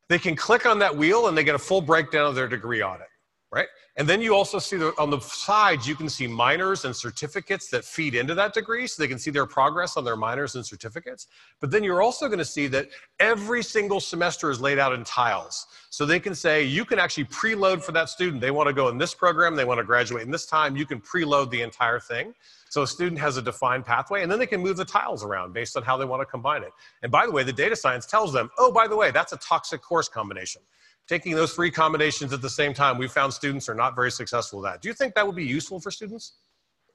They can click on that wheel and they get a full breakdown of their degree audit. Right? And then you also see on the sides, you can see minors and certificates that feed into that degree, so they can see their progress on their minors and certificates. But then you're also going to see that every single semester is laid out in tiles. So they can say, you can actually preload for that student. They want to go in this program, they want to graduate in this time, you can preload the entire thing. So a student has a defined pathway, and then they can move the tiles around based on how they want to combine it. And by the way, the data science tells them, oh, by the way, that's a toxic course combination. Taking those three combinations at the same time, we found students are not very successful with that. Do you think that would be useful for students?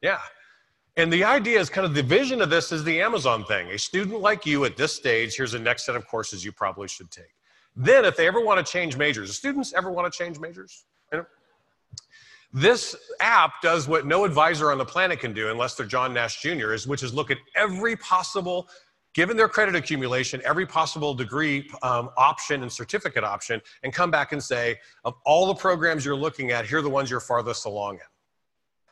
Yeah. And the idea is kind of the vision of this is the Amazon thing. A student like you at this stage, here's the next set of courses you probably should take. Then if they ever want to change majors, do students ever want to change majors? You know? This app does what no advisor on the planet can do unless they're John Nash Jr., which is look at every possible, given their credit accumulation, every possible degree option and certificate option, and come back and say, of all the programs you're looking at, here are the ones you're farthest along in.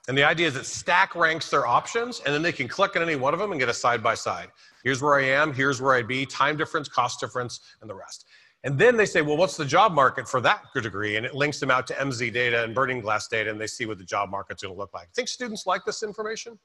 And the idea is that stack ranks their options, and then they can click on any one of them and get a side-by-side. Here's where I am, here's where I'd be, time difference, cost difference, and the rest. And then they say, well, what's the job market for that degree? And it links them out to MZ data and Burning Glass data, and they see what the job market's gonna look like. Think students like this information?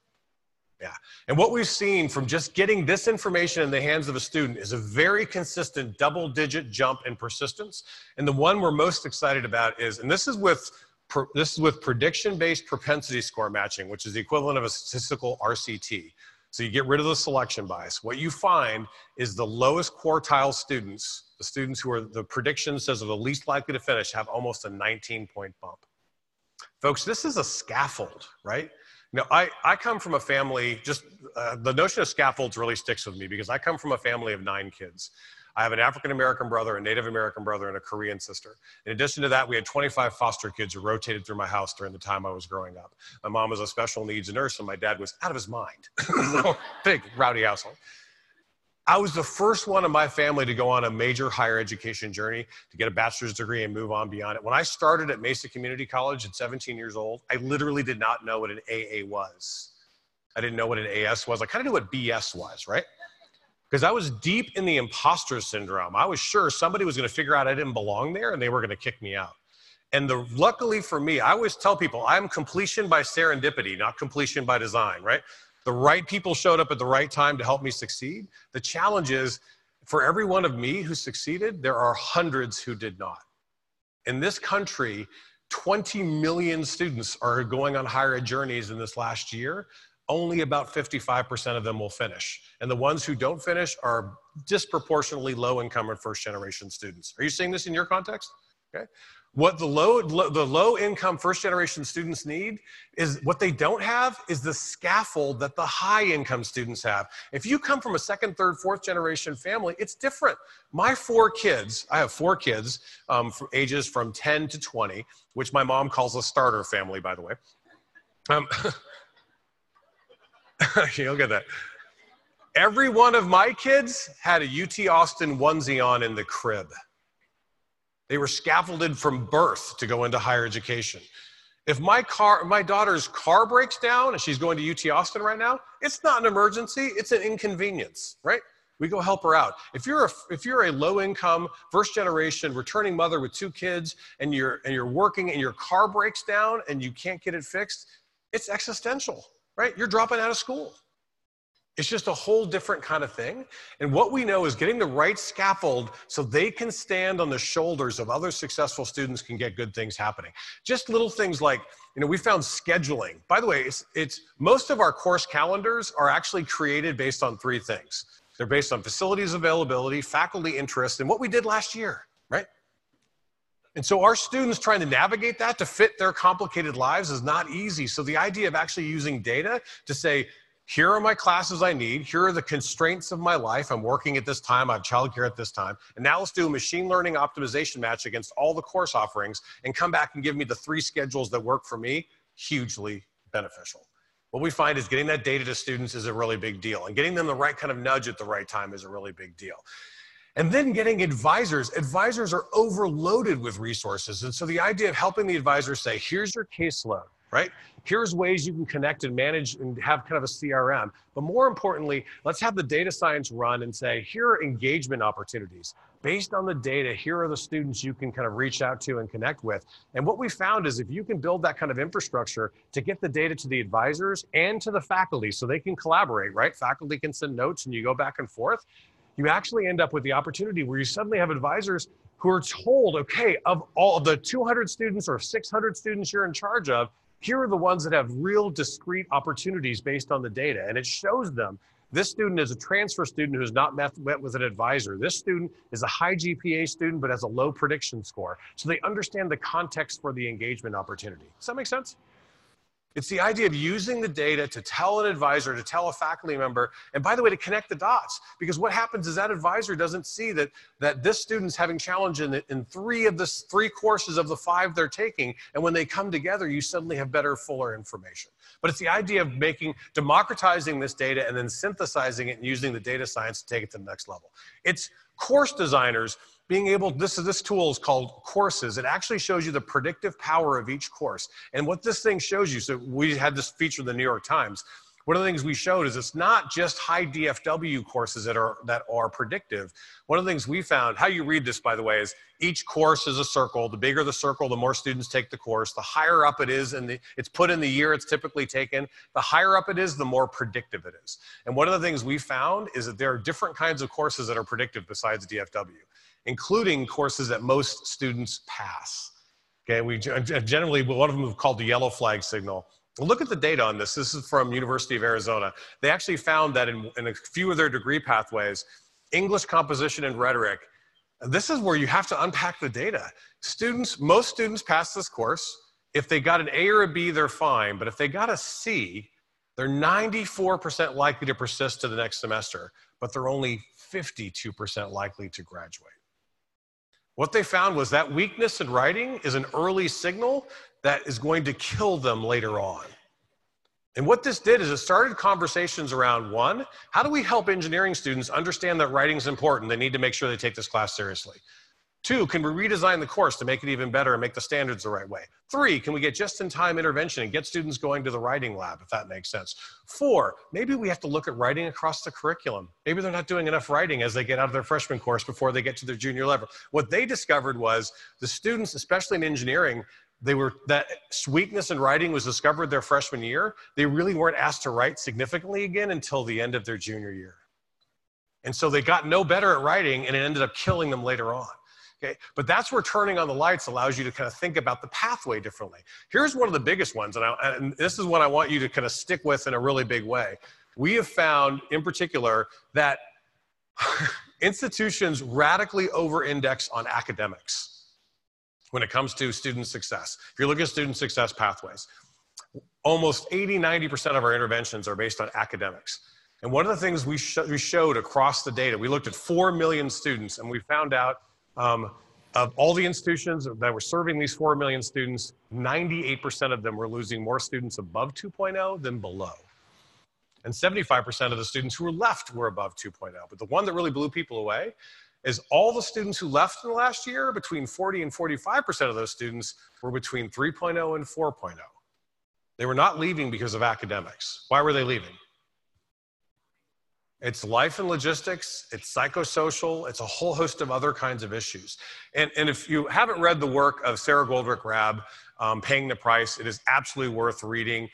Yeah, and what we've seen from just getting this information in the hands of a student is a very consistent double-digit jump in persistence. And the one we're most excited about is, and this is with prediction-based propensity score matching, which is the equivalent of a statistical RCT. So you get rid of the selection bias. What you find is the lowest quartile students, the students who are the prediction says are the least likely to finish, have almost a 19-point bump. Folks, this is a scaffold, right? Now, I come from a family, the notion of scaffolds really sticks with me because I come from a family of 9 kids. I have an African-American brother, a Native American brother, and a Korean sister. In addition to that, we had 25 foster kids who rotated through my house during the time I was growing up. My mom was a special needs nurse, and my dad was out of his mind. So, big, rowdy household. I was the first one in my family to go on a major higher education journey to get a bachelor's degree and move on beyond it. When I started at Mesa Community College at 17 years old, I literally did not know what an AA was. I didn't know what an AS was. I kind of knew what BS was, right? Because I was deep in the imposter syndrome. I was sure somebody was going to figure out I didn't belong there and they were going to kick me out. And luckily for me, I always tell people I'm completion by serendipity, not completion by design, right? The right people showed up at the right time to help me succeed. The challenge is, for every one of me who succeeded, there are hundreds who did not. In this country, 20 million students are going on higher ed journeys in this last year. Only about 55% of them will finish. And the ones who don't finish are disproportionately low income and first generation students. Are you seeing this in your context? Okay. What the low income first generation students need is, what they don't have is the scaffold that the high income students have. If you come from a second, third, fourth generation family, it's different. My 4 kids, I have 4 kids from ages from 10 to 20, which my mom calls a starter family, by the way. You'll get that. Every one of my kids had a UT Austin onesie on in the crib. They were scaffolded from birth to go into higher education. If my daughter's car breaks down and she's going to UT Austin right now, it's not an emergency, it's an inconvenience, right? We go help her out. If you're a low-income, first-generation, returning mother with 2 kids, and you're working and your car breaks down and you can't get it fixed, it's existential, right? You're dropping out of school. It's just a whole different kind of thing. And what we know is getting the right scaffold so they can stand on the shoulders of other successful students can get good things happening. Just little things like, we found scheduling. By the way, it's most of our course calendars are actually created based on 3 things. They're based on facilities availability, faculty interest, and what we did last year, right? And so our students trying to navigate that to fit their complicated lives is not easy. So the idea of actually using data to say, here are my classes I need, here are the constraints of my life, I'm working at this time, I have childcare at this time, and now let's do a machine learning optimization match against all the course offerings and come back and give me the 3 schedules that work for me, hugely beneficial. What we find is getting that data to students is a really big deal, and getting them the right kind of nudge at the right time is a really big deal. And then getting advisors. Advisors are overloaded with resources, and so the idea of helping the advisor say, here's your caseload, right? Here's ways you can connect and manage and have kind of a CRM. But more importantly, let's have the data science run and say, here are engagement opportunities. Based on the data, here are the students you can kind of reach out to and connect with. And what we found is if you can build that kind of infrastructure to get the data to the advisors and to the faculty so they can collaborate, right? Faculty can send notes and you go back and forth. You actually end up with the opportunity where you suddenly have advisors who are told, okay, of all the 200 students or 600 students you're in charge of, here are the ones that have real discrete opportunities based on the data. And it shows them this student is a transfer student who has not met with an advisor. This student is a high GPA student but has a low prediction score. So they understand the context for the engagement opportunity. Does that make sense? It's the idea of using the data to tell an advisor, to tell a faculty member, and by the way, to connect the dots. Because what happens is that advisor doesn't see that this student's having challenge in 3 courses of the 5 they're taking, and when they come together, you suddenly have better, fuller information. But it's the idea of democratizing this data and then synthesizing it and using the data science to take it to the next level. It's course designers being able, this tool is called Courses. It actually shows you the predictive power of each course. And what this thing shows you, so we had this feature in the New York Times. One of the things we showed is it's not just high DFW courses that are predictive. One of the things we found, how you read this, by the way, is each course is a circle. The bigger the circle, the more students take the course. The higher up it is, and it's put in the year it's typically taken. The higher up it is, the more predictive it is. And one of the things we found is that there are different kinds of courses that are predictive besides DFW, including courses that most students pass. Okay, we generally, one of them is called the yellow flag signal. Look at the data on this. This is from University of Arizona. They actually found that in a few of their degree pathways, English composition and rhetoric, this is where you have to unpack the data. Most students pass this course. If they got an A or a B, they're fine. But if they got a C, they're 94% likely to persist to the next semester, but they're only 52% likely to graduate. What they found was that weakness in writing is an early signal that is going to kill them later on. And what this did is it started conversations around, 1, how do we help engineering students understand that writing is important? They need to make sure they take this class seriously. 2, can we redesign the course to make it even better and make the standards the right way? 3, can we get just-in-time intervention and get students going to the writing lab, if that makes sense? 4, maybe we have to look at writing across the curriculum. Maybe they're not doing enough writing as they get out of their freshman course before they get to their junior level. What they discovered was the students, especially in engineering, that weakness in writing was discovered their freshman year. They really weren't asked to write significantly again until the end of their junior year. And so they got no better at writing, and it ended up killing them later on. Okay, but that's where turning on the lights allows you to kind of think about the pathway differently. Here's one of the biggest ones, and this is what I want you to kind of stick with in a really big way. We have found, in particular, that institutions radically over-index on academics when it comes to student success. If you're looking at student success pathways, almost 80–90% of our interventions are based on academics. And one of the things we showed across the data, we looked at 4 million students, and we found out of all the institutions that were serving these 4 million students, 98% of them were losing more students above 2.0 than below. And 75% of the students who were left were above 2.0. But the one that really blew people away is all the students who left in the last year, between 40 and 45% of those students were between 3.0 and 4.0. They were not leaving because of academics. Why were they leaving? It's life and logistics, it's psychosocial, it's a whole host of other kinds of issues. And if you haven't read the work of Sarah Goldrick-Rab, Paying the Price, it is absolutely worth reading.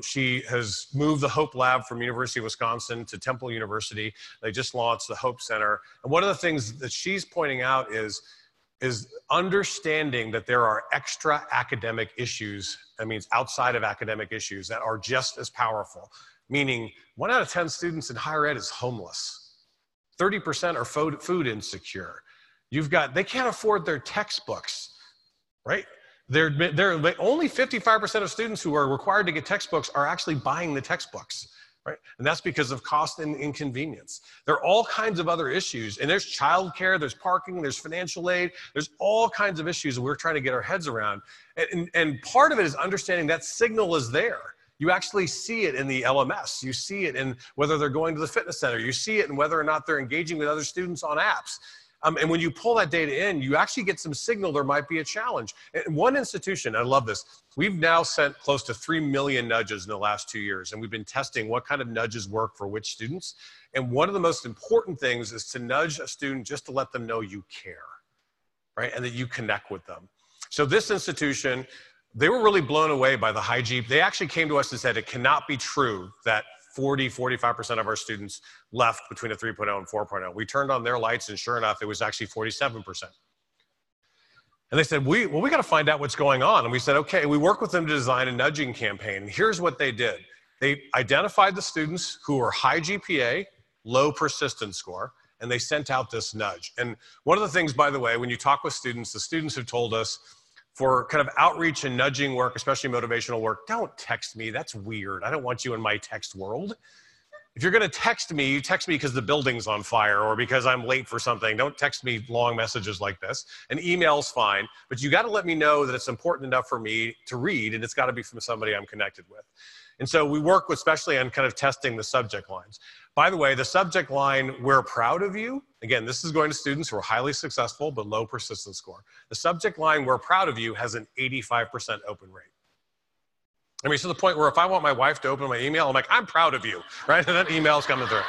She has moved the Hope Lab from University of Wisconsin to Temple University. They just launched the Hope Center. And one of the things that she's pointing out is understanding that there are extra academic issues, that means outside of academic issues, that are just as powerful. Meaning 1 out of 10 students in higher ed is homeless. 30% are food insecure. They can't afford their textbooks, right? Only 55% of students who are required to get textbooks are actually buying the textbooks, right? And that's because of cost and inconvenience. There are all kinds of other issues, and there's childcare, there's parking, there's financial aid, there's all kinds of issues that we're trying to get our heads around. And part of it is understanding that signal is there. You actually see it in the LMS. You see it in whether they're going to the fitness center. You see it in whether or not they're engaging with other students on apps. And when you pull that data in, you actually get some signal there might be a challenge. And one institution, I love this, we've now sent close to 3 million nudges in the last 2 years, and we've been testing what kind of nudges work for which students. And one of the most important things is to nudge a student just to let them know you care, right? And that you connect with them. So this institution, they were really blown away by the high GPA. They actually came to us and said it cannot be true that 45% of our students left between a 3.0 and 4.0. We turned on their lights, and sure enough, it was actually 47%. And they said, we got to find out what's going on. And we said, okay, we worked with them to design a nudging campaign. And here's what they did. They identified the students who were high GPA, low persistence score, and they sent out this nudge. And one of the things, by the way, when you talk with students, the students have told us, for kind of outreach and nudging work, especially motivational work, don't text me. That's weird. I don't want you in my text world. If you're going to text me, you text me because the building's on fire or because I'm late for something. Don't text me long messages like this. An email's fine, but you got to let me know that it's important enough for me to read, and it's got to be from somebody I'm connected with. And so we work with, especially on kind of testing the subject lines. By the way, the subject line, "We're proud of you." Again, this is going to students who are highly successful but low persistence score. The subject line, "We're proud of you," has an 85% open rate. I mean, to the point where if I want my wife to open my email, I'm like, "I'm proud of you," right? And that email's coming through.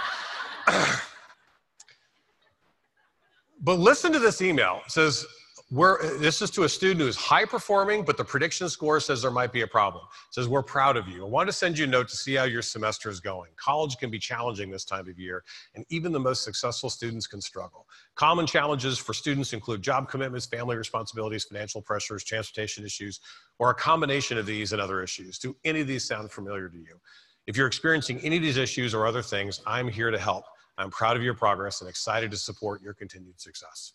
But listen to this email. It says, this is to a student who is high performing, but the prediction score says there might be a problem. It says, "We're proud of you. I want to send you a note to see how your semester is going. College can be challenging this time of year, and even the most successful students can struggle. Common challenges for students include job commitments, family responsibilities, financial pressures, transportation issues, or a combination of these and other issues. Do any of these sound familiar to you? If you're experiencing any of these issues or other things, I'm here to help. I'm proud of your progress and excited to support your continued success."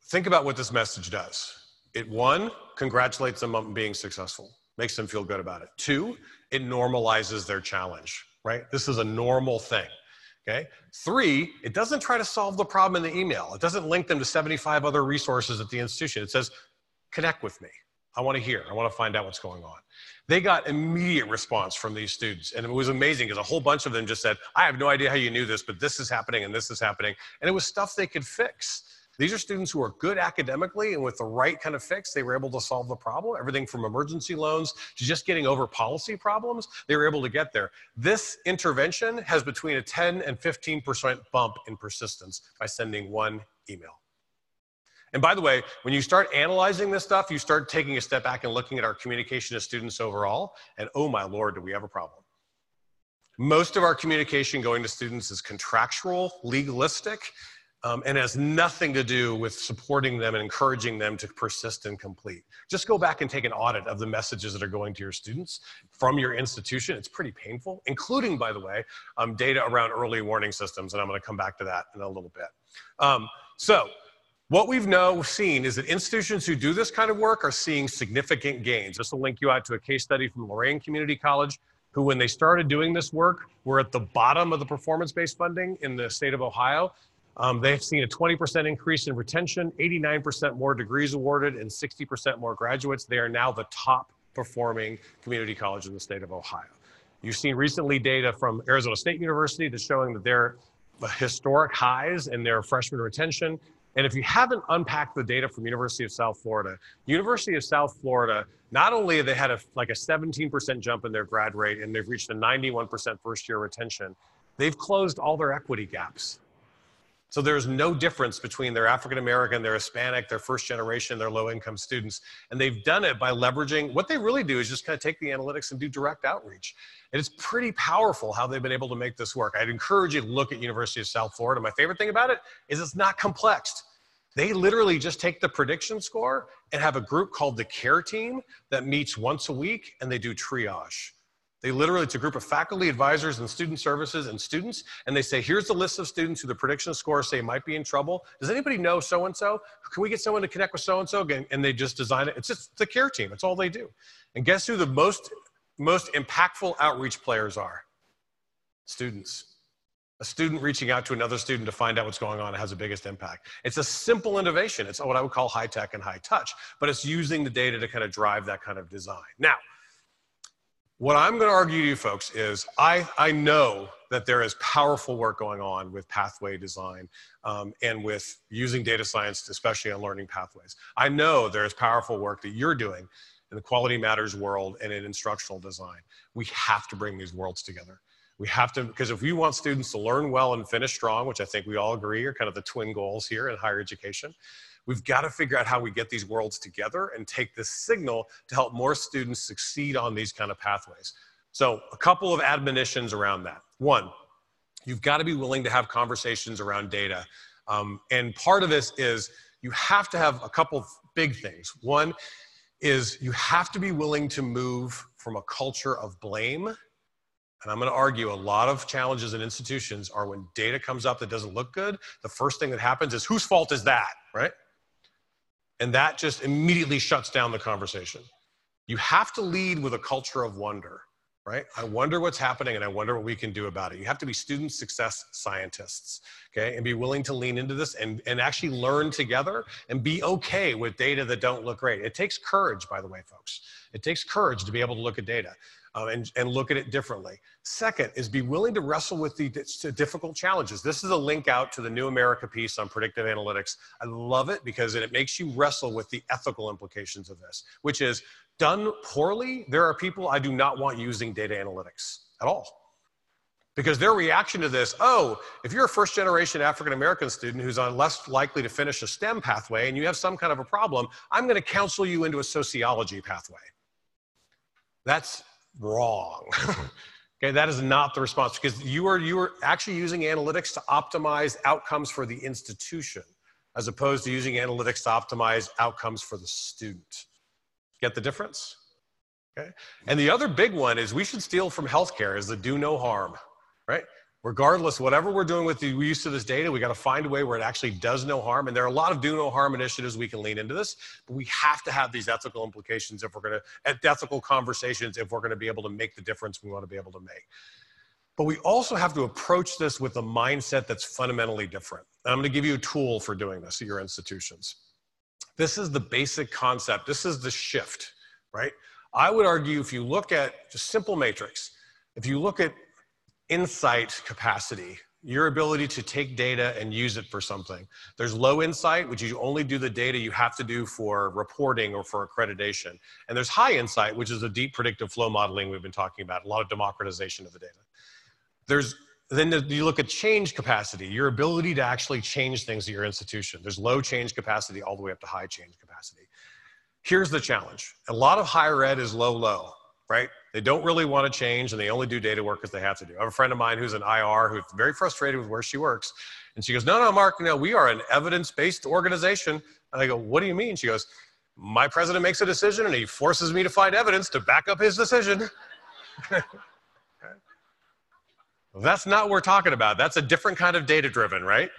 Think about what this message does. It, 1, congratulates them on being successful, makes them feel good about it. 2, it normalizes their challenge, right? This is a normal thing, okay? 3, it doesn't try to solve the problem in the email. It doesn't link them to 75 other resources at the institution. It says, connect with me. I want to hear. I want to find out what's going on. They got immediate response from these students, and it was amazing because a whole bunch of them just said, "I have no idea how you knew this, but this is happening and this is happening." And it was stuff they could fix. These are students who are good academically, and with the right kind of fix, they were able to solve the problem. Everything from emergency loans to just getting over policy problems, they were able to get there. This intervention has between a 10 and 15% bump in persistence by sending 1 email. And by the way, when you start analyzing this stuff, you start taking a step back and looking at our communication to students overall, and oh my Lord, do we have a problem. Most of our communication going to students is contractual, legalistic, and has nothing to do with supporting them and encouraging them to persist and complete. Just go back and take an audit of the messages that are going to your students from your institution. It's pretty painful, including, by the way, data around early warning systems, and I'm going to come back to that in a little bit. So what we've now seen is that institutions who do this kind of work are seeing significant gains. This will link you out to a case study from Lorain Community College, who, when they started doing this work, were at the bottom of the performance-based funding in the state of Ohio. They've seen a 20% increase in retention, 89% more degrees awarded, and 60% more graduates. They are now the top performing community college in the state of Ohio. You've seen recently data from Arizona State University that's showing that they're historic highs in their freshman retention. And if you haven't unpacked the data from University of South Florida, not only have they had like a 17% jump in their grad rate and they've reached a 91% first year retention, they've closed all their equity gaps. So there's no difference between their African American, their Hispanic, their first generation, their low income students. And they've done it by leveraging, what they really do is just kind of take the analytics and do direct outreach. And it's pretty powerful how they've been able to make this work. I'd encourage you to look at University of South Florida. My favorite thing about it is it's not complex. They literally just take the prediction score and have a group called the care team that meets once a week and they do triage. They literally, it's a group of faculty, advisors, and student services and students, and they say, here's the list of students who the prediction scores say might be in trouble. Does anybody know so-and-so? Can we get someone to connect with so-and-so? And they just design it. It's just the care team. It's all they do. And guess who the most impactful outreach players are? Students. A student reaching out to another student to find out what's going on has the biggest impact. It's a simple innovation. It's what I would call high tech and high touch, but it's using the data to kind of drive that kind of design. Now, what I'm going to argue to you folks is I know that there is powerful work going on with pathway design and with using data science, especially on learning pathways. I know there is powerful work that you're doing in the Quality Matters world and in instructional design. We have to bring these worlds together. We have to, because if we want students to learn well and finish strong, which I think we all agree are kind of the twin goals here in higher education, we've got to figure out how we get these worlds together and take this signal to help more students succeed on these kind of pathways. So a couple of admonitions around that. One, you've got to be willing to have conversations around data. And part of this is you have to have a couple of big things. One is you have to be willing to move from a culture of blame. And I'm going to argue a lot of challenges in institutions are when data comes up that doesn't look good, the first thing that happens is whose fault is that, right? And that just immediately shuts down the conversation. You have to lead with a culture of wonder, right? I wonder what's happening and I wonder what we can do about it. You have to be student success scientists, okay? And be willing to lean into this and actually learn together and be okay with data that don't look great. It takes courage, by the way, folks. It takes courage to be able to look at data. And look at it differently. Second is be willing to wrestle with the difficult challenges. This is a link out to the New America piece on predictive analytics. I love it because it makes you wrestle with the ethical implications of this, which is done poorly, there are people I do not want using data analytics at all. Because their reaction to this, oh, if you're a first generation African-American student who's less likely to finish a STEM pathway and you have some kind of a problem, I'm going to counsel you into a sociology pathway. That's wrong. Okay, that is not the response because you are actually using analytics to optimize outcomes for the institution as opposed to using analytics to optimize outcomes for the student. Get the difference? Okay. And the other big one is we should steal from healthcare is the do no harm, right? Regardless, whatever we're doing with the use of this data, we got to find a way where it actually does no harm. And there are a lot of do no harm initiatives we can lean into this, but we have to have these ethical implications if we're going to, ethical conversations if we're going to be able to make the difference we want to be able to make. But we also have to approach this with a mindset that's fundamentally different. And I'm going to give you a tool for doing this at your institutions. This is the basic concept. This is the shift, right? I would argue if you look at just simple matrix, if you look at insight capacity, your ability to take data and use it for something. There's low insight, which you only do the data you have to do for reporting or for accreditation. And there's high insight, which is the deep predictive flow modeling we've been talking about, a lot of democratization of the data. Then you look at change capacity, your ability to actually change things at your institution. There's low change capacity all the way up to high change capacity. Here's the challenge. A lot of higher ed is low, right? They don't really want to change and they only do data work because they have to do. I have a friend of mine who's an IR who's very frustrated with where she works. And she goes, no, Mark, we are an evidence-based organization. And I go, what do you mean? She goes, my president makes a decision and he forces me to find evidence to back up his decision. Well, that's not what we're talking about. That's a different kind of data-driven, right?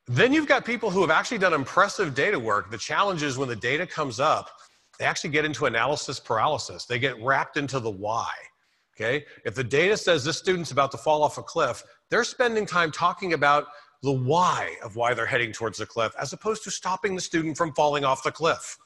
Then you've got people who have actually done impressive data work. The challenge is when the data comes up, they actually get into analysis paralysis. They get wrapped into the why, okay? If the data says this student's about to fall off a cliff, they're spending time talking about the why of why they're heading towards the cliff as opposed to stopping the student from falling off the cliff.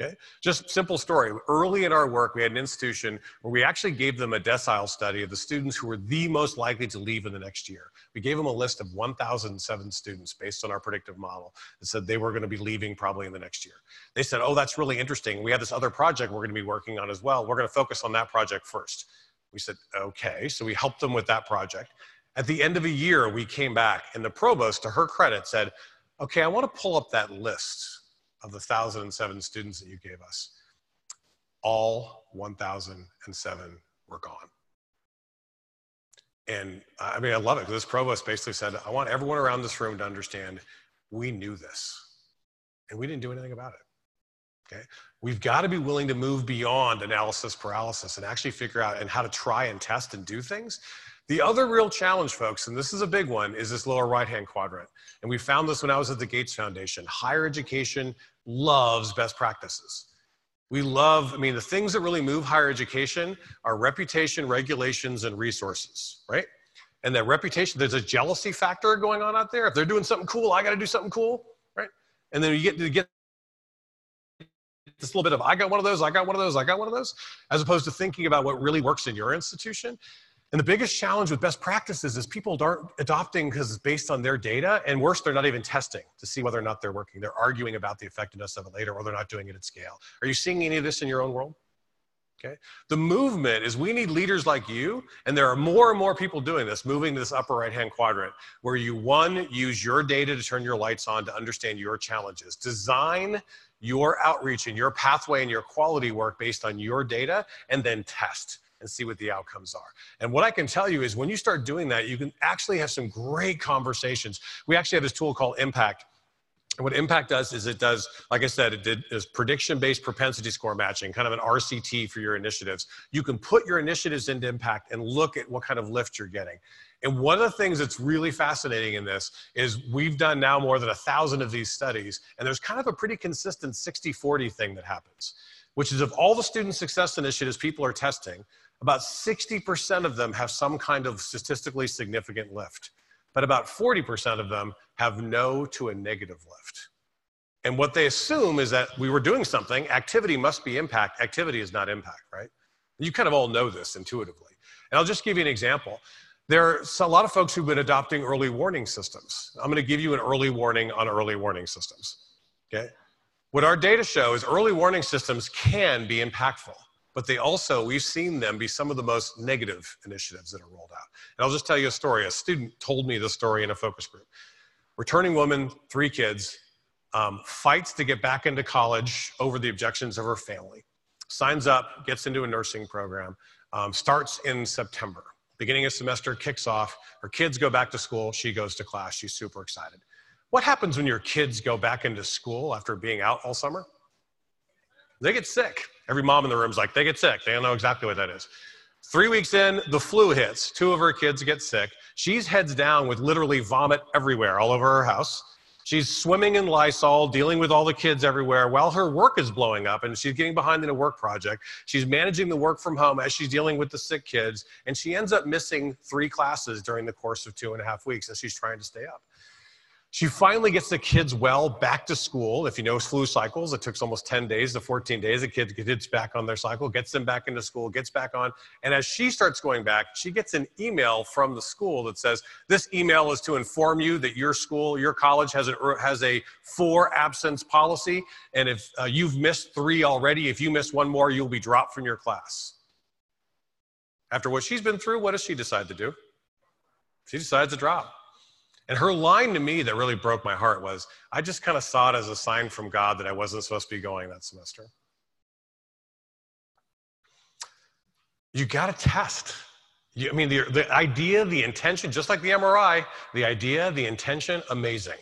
Okay, just simple story. Early in our work, we had an institution where we actually gave them a decile study of the students who were the most likely to leave in the next year. We gave them a list of 1,007 students based on our predictive model that said they were going to be leaving probably in the next year. They said, oh, that's really interesting. We have this other project we're going to be working on as well. We're going to focus on that project first. We said, okay, so we helped them with that project. At the end of a year, we came back and the provost, to her credit, said, okay, I want to pull up that list of the 1,007 students that you gave us. All 1,007 were gone. And I mean, I love it because this provost basically said, I want everyone around this room to understand we knew this and we didn't do anything about it. Okay? We've got to be willing to move beyond analysis paralysis and actually figure out and how to try and test and do things. The other real challenge, folks, and this is a big one, is this lower right-hand quadrant. And we found this when I was at the Gates Foundation. Higher education loves best practices. We love, I mean, the things that really move higher education are reputation, regulations, and resources, right? And that reputation, there's a jealousy factor going on out there. If they're doing something cool, I got to do something cool, right? And then you get this little bit of, I got one of those, I got one of those, I got one of those, as opposed to thinking about what really works in your institution. And the biggest challenge with best practices is people aren't adopting because it's based on their data, and worse, they're not even testing to see whether or not they're working. They're arguing about the effectiveness of it later, or they're not doing it at scale. Are you seeing any of this in your own world? Okay. The movement is we need leaders like you, and there are more and more people doing this, moving to this upper right-hand quadrant, where you, one, use your data to turn your lights on to understand your challenges. Design your outreach and your pathway and your quality work based on your data, and then test and see what the outcomes are. And what I can tell you is when you start doing that, you can actually have some great conversations. We actually have this tool called Impact. And what Impact does is it does, like I said, is prediction-based propensity score matching, kind of an RCT for your initiatives. You can put your initiatives into Impact and look at what kind of lift you're getting. And one of the things that's really fascinating in this is we've done now more than 1,000 of these studies, and there's kind of a pretty consistent 60-40 thing that happens, which is of all the student success initiatives people are testing, about 60% of them have some kind of statistically significant lift, but about 40% of them have no to a negative lift. And what they assume is that we were doing something, activity must be impact, activity is not impact, right? You kind of all know this intuitively. And I'll just give you an example. There's a lot of folks who've been adopting early warning systems. I'm gonna give you an early warning on early warning systems, okay? What our data show is early warning systems can be impactful, but they also, we've seen them be some of the most negative initiatives that are rolled out. And I'll just tell you a story. A student told me this story in a focus group. Returning woman, 3 kids, fights to get back into college over the objections of her family. Signs up, gets into a nursing program, starts in September. Beginning of semester, kicks off. Her kids go back to school. She goes to class. She's super excited. What happens when your kids go back into school after being out all summer? They get sick. Every mom in the room is like, they get sick. They don't know exactly what that is. 3 weeks in, the flu hits. 2 of her kids get sick. She's heads down with literally vomit everywhere, all over her house. She's swimming in Lysol, dealing with all the kids everywhere while her work is blowing up and she's getting behind in a work project. She's managing the work from home as she's dealing with the sick kids. And she ends up missing 3 classes during the course of 2.5 weeks as she's trying to stay up. She finally gets the kids well back to school. If you know flu cycles, it took almost 10 days to 14 days. The kids gets back on their cycle, gets them back into school, gets back on. And as she starts going back, she gets an email from the school that says, this email is to inform you that your school, your college has a 4 absence policy. And if you've missed 3 already, if you miss 1 more, you'll be dropped from your class. After what she's been through, what does she decide to do? She decides to drop. And her line to me that really broke my heart was, I just kind of saw it as a sign from God that I wasn't supposed to be going that semester. You got to test. I mean, the idea, the intention, just like the MRI, the idea, the intention, amazing.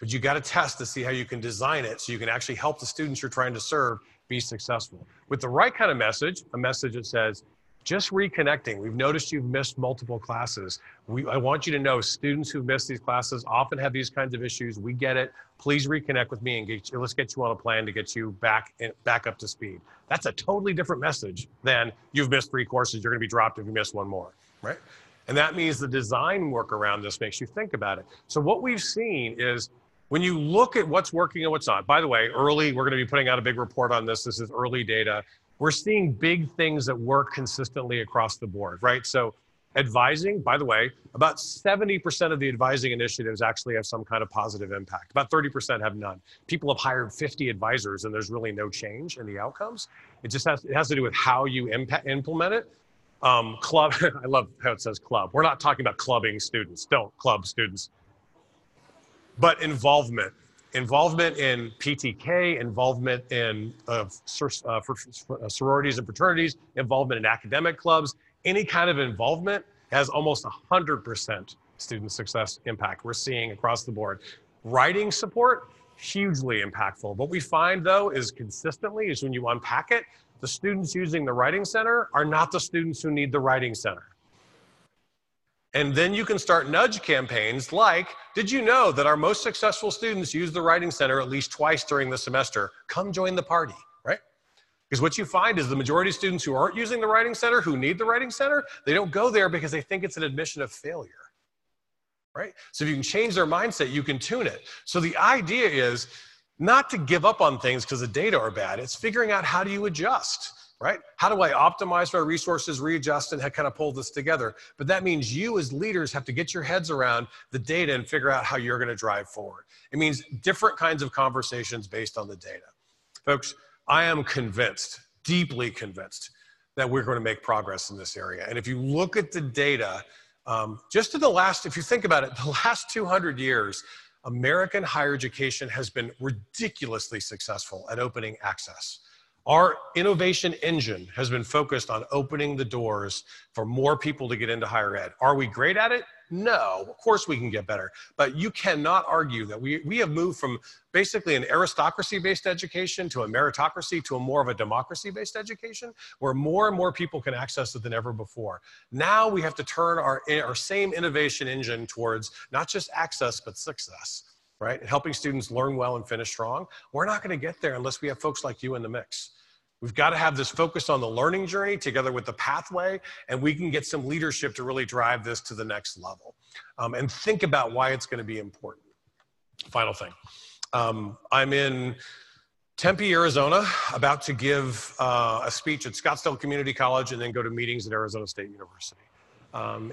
But you got to test to see how you can design it so you can actually help the students you're trying to serve be successful. With the right kind of message, a message that says, just reconnecting. We've noticed you've missed multiple classes. I want you to know students who've missed these classes often have these kinds of issues. We get it. Please reconnect with me and let's get you on a plan to get you back up to speed. That's a totally different message than you've missed 3 courses. You're going to be dropped if you miss 1 more, right? And that means the design work around this makes you think about it. So what we've seen is When you look at what's working and what's not, by the way, early, we're going to be putting out a big report on this. This is early data. We're seeing big things that work consistently across the board, right? So advising, by the way, about 70% of the advising initiatives actually have some kind of positive impact. About 30% have none. People have hired 50 advisors and there's really no change in the outcomes. It has to do with how you implement it. Club, I love how it says club. We're not talking about clubbing students. Don't club students. But involvement in PTK, involvement in sororities and fraternities, involvement in academic clubs, any kind of involvement has almost 100% student success impact we're seeing across the board. Writing support, hugely impactful. What we find though is consistently is when you unpack it, the students using the Writing Center are not the students who need the Writing Center. And then you can start nudge campaigns like, did you know that our most successful students use the Writing Center at least twice during the semester? Come join the party, right? Because what you find is the majority of students who aren't using the Writing Center, who need the Writing Center, they don't go there because they think it's an admission of failure, right? So if you can change their mindset, you can tune it. So the idea is not to give up on things because the data are bad. It's figuring out how do you adjust, right? How do I optimize my resources, readjust, and kind of pull this together? But that means you as leaders have to get your heads around the data and figure out how you're going to drive forward. It means different kinds of conversations based on the data. Folks, I am convinced, deeply convinced, that we're going to make progress in this area. And if you look at the data, just in the last, if you think about it, the last 200 years, American higher education has been ridiculously successful at opening access. Our innovation engine has been focused on opening the doors for more people to get into higher ed. Are we great at it? No, of course we can get better. But you cannot argue that we have moved from basically an aristocracy-based education to a meritocracy to a more of a democracy-based education where more and more people can access it than ever before. Now we have to turn our same innovation engine towards not just access, but success, right? And helping students learn well and finish strong. We're not going to get there unless we have folks like you in the mix. We've got to have this focus on the learning journey together with the pathway, and we can get some leadership to really drive this to the next level. And think about why it's going to be important. Final thing. I'm in Tempe, Arizona, about to give a speech at Scottsdale Community College and then go to meetings at Arizona State University.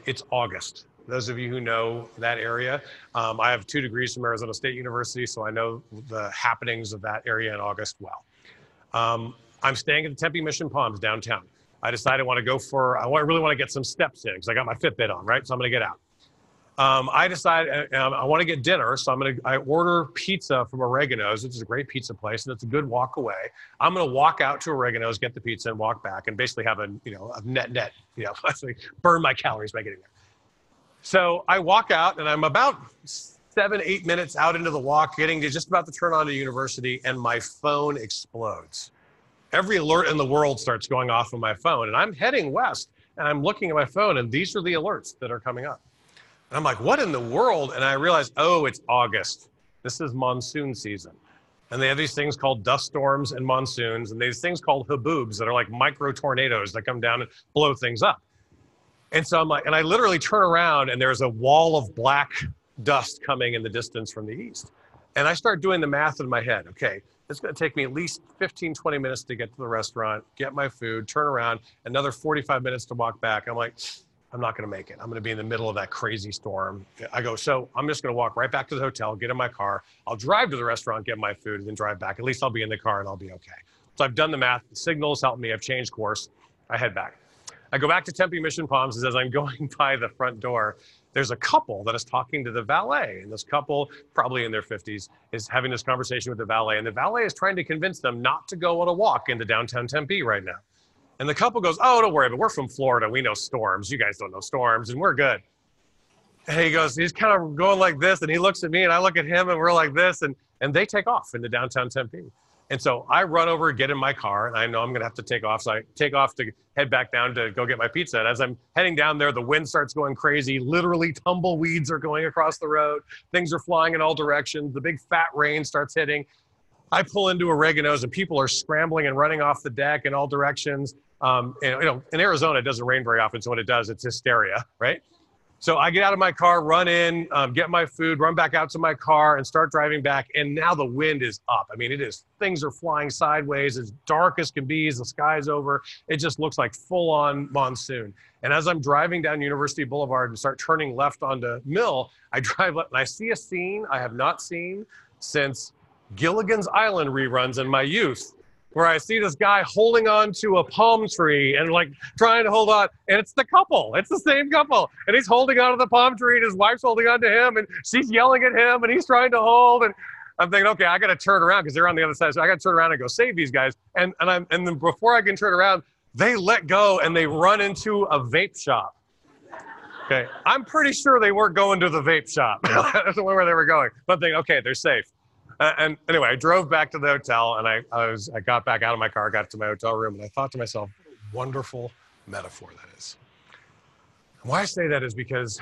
It's August. Those of you who know that area, I have 2 degrees from Arizona State University, so I know the happenings of that area in August well. I'm staying at the Tempe Mission Palms downtown. I decided I really want to get some steps in because I got my Fitbit on, right? So I'm going to get out. I decided I want to get dinner, so I order pizza from Oregano's, which is a great pizza place, and it's a good walk away. I'm going to walk out to Oregano's, get the pizza, and walk back, and basically have a net, burn my calories by getting there. So I walk out, and I'm about 7-8 minutes out into the walk, getting to just about to turn on to university, and my phone explodes. Every alert in the world starts going off on my phone, and I'm heading west, and I'm looking at my phone, and these are the alerts that are coming up. And I'm like, what in the world? And I realized, oh, it's August. This is monsoon season. And they have these things called dust storms and monsoons, and these things called haboobs that are like micro tornadoes that come down and blow things up. And so I'm like, and I literally turn around, and there's a wall of black dust coming in the distance from the east. And I start doing the math in my head. Okay, it's going to take me at least 15, 20 minutes to get to the restaurant, get my food, turn around, another 45 minutes to walk back. I'm like, I'm not going to make it. I'm going to be in the middle of that crazy storm. I go, so I'm just going to walk right back to the hotel, get in my car. I'll drive to the restaurant, get my food, and then drive back. At least I'll be in the car and I'll be okay. So I've done the math. The signals helped me. I've changed course. I head back. I go back to Tempe Mission Palms, and as I'm going by the front door, there's a couple that is talking to the valet. And this couple, probably in their 50s, is having this conversation with the valet. And the valet is trying to convince them not to go on a walk into downtown Tempe right now. And the couple goes, oh, don't worry, but we're from Florida. We know storms. You guys don't know storms, and we're good. And he goes, he's kind of going like this, and he looks at me, and I look at him, and we're like this, and they take off into downtown Tempe. And so I run over, get in my car, and I know I'm going to have to take off. So I take off to head back down to go get my pizza. And as I'm heading down there, the wind starts going crazy. Literally tumbleweeds are going across the road. Things are flying in all directions. The big fat rain starts hitting. I pull into Oregano's, and people are scrambling and running off the deck in all directions. In Arizona, it doesn't rain very often. So when it does, it's hysteria, right? So I get out of my car, run in, get my food, run back out to my car and start driving back. And now the wind is up. I mean, things are flying sideways, as dark as can be as the sky's over. It just looks like full on monsoon. And as I'm driving down University Boulevard and start turning left onto Mill, I drive up and I see a scene I have not seen since Gilligan's Island reruns in my youth, where I see this guy holding on to a palm tree and like trying to hold on. And it's the couple, it's the same couple. And he's holding on to the palm tree and his wife's holding on to him and she's yelling at him and he's trying to hold. And I'm thinking, okay, I got to turn around because they're on the other side. So I got to turn around and go save these guys. And then before I can turn around, they let go and they run into a vape shop. Okay, I'm pretty sure they weren't going to the vape shop. That's where they were going. But I'm thinking, okay, they're safe. And anyway, I drove back to the hotel and I got back out of my car, got to my hotel room, and I thought to myself, wonderful metaphor that is. And why I say that is because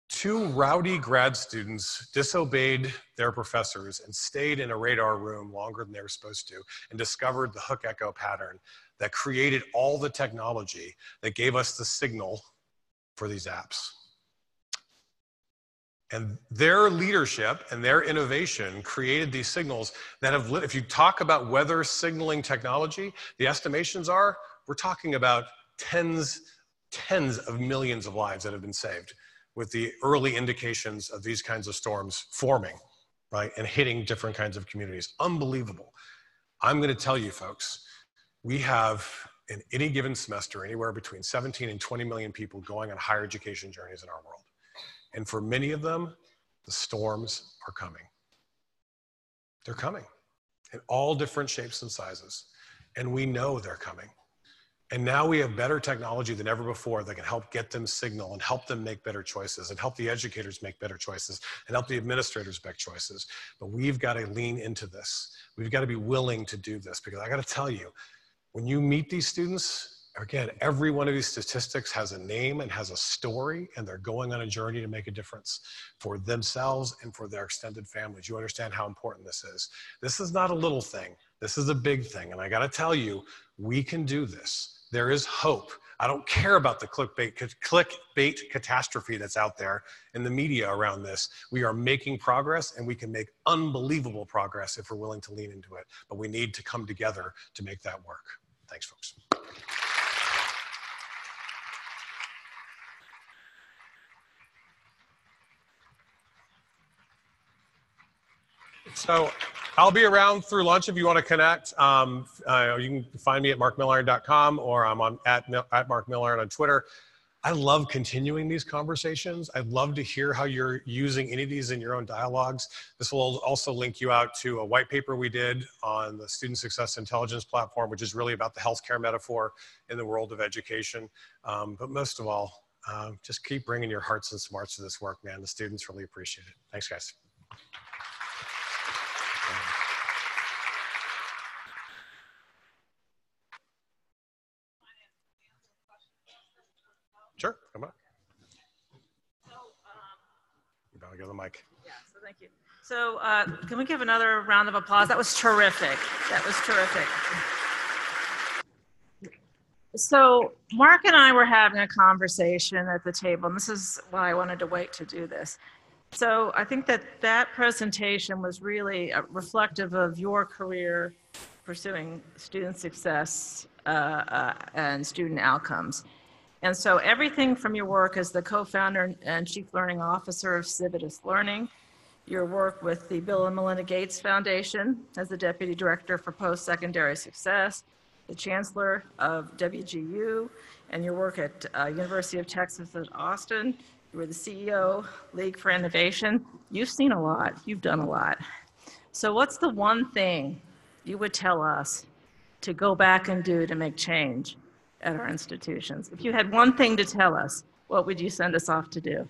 two rowdy grad students disobeyed their professors and stayed in a radar room longer than they were supposed to and discovered the hook echo pattern that created all the technology that gave us the signal for these apps. And their leadership and their innovation created these signals that have lit. If you talk about weather signaling technology, the estimations are, we're talking about tens of millions of lives that have been saved with the early indications of these kinds of storms forming, right, and hitting different kinds of communities. Unbelievable. I'm going to tell you, folks, we have in any given semester anywhere between 17 and 20 million people going on higher education journeys in our world. And for many of them, the storms are coming. They're coming in all different shapes and sizes. And we know they're coming. And now we have better technology than ever before that can help get them signal and help them make better choices and help the educators make better choices and help the administrators make choices. But we've got to lean into this. We've got to be willing to do this because I got to tell you, when you meet these students, again, every one of these statistics has a name and has a story, and they're going on a journey to make a difference for themselves and for their extended families. You understand how important this is. This is not a little thing. This is a big thing. And I got to tell you, we can do this. There is hope. I don't care about the clickbait catastrophe that's out there in the media around this. We are making progress, and we can make unbelievable progress if we're willing to lean into it. But we need to come together to make that work. Thanks, folks. So I'll be around through lunch if you want to connect. You can find me at markmilliron.com or I'm at markmilliron on Twitter. I love continuing these conversations. I'd love to hear how you're using any of these in your own dialogues. This will also link you out to a white paper we did on the Student Success Intelligence platform, which is really about the healthcare metaphor in the world of education. But most of all, just keep bringing your hearts and smarts to this work, man. The students really appreciate it. Thanks, guys. Sure, come on. So, You gotta go to the mic. yeah, so thank you. So can we give another round of applause? That was terrific. That was terrific. So Mark and I were having a conversation at the table, and this is why I wanted to wait to do this. So I think that presentation was really reflective of your career pursuing student success and student outcomes. And so everything from your work as the co-founder and chief learning officer of Civitas Learning, your work with the Bill and Melinda Gates Foundation as the deputy director for post-secondary success, the chancellor of WGU, and your work at University of Texas at Austin. You were the CEO, League for Innovation. You've seen a lot. You've done a lot. So what's the one thing you would tell us to go back and do to make change at our institutions? If you had one thing to tell us, what would you send us off to do?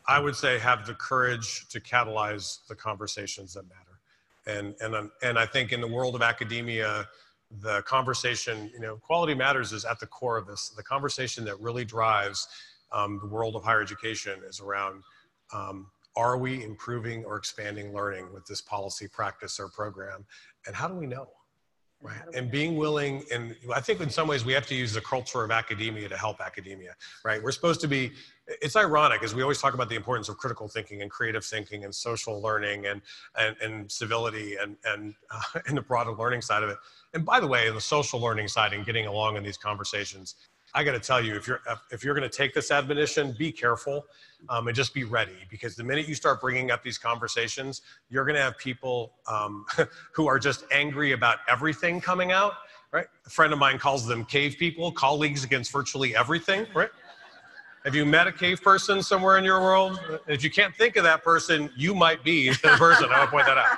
I would say have the courage to catalyze the conversations that matter. And I think in the world of academia, the conversation, quality matters is at the core of this. The conversation that really drives the world of higher education is around, are we improving or expanding learning with this policy, practice, or program? And how do we know? Right, and being willing, and I think in some ways we have to use the culture of academia to help academia, right? We're supposed to be, it's ironic as we always talk about the importance of critical thinking and creative thinking and social learning and civility and the broader learning side of it. And by the way, the social learning side and getting along in these conversations, I got to tell you, if you're going to take this admonition, be careful and just be ready, because the minute you start bringing up these conversations, you're going to have people who are just angry about everything coming out, right? A friend of mine calls them cave people, colleagues against virtually everything, right? Have you met a cave person somewhere in your world? If you can't think of that person, you might be the person. I want to point that out.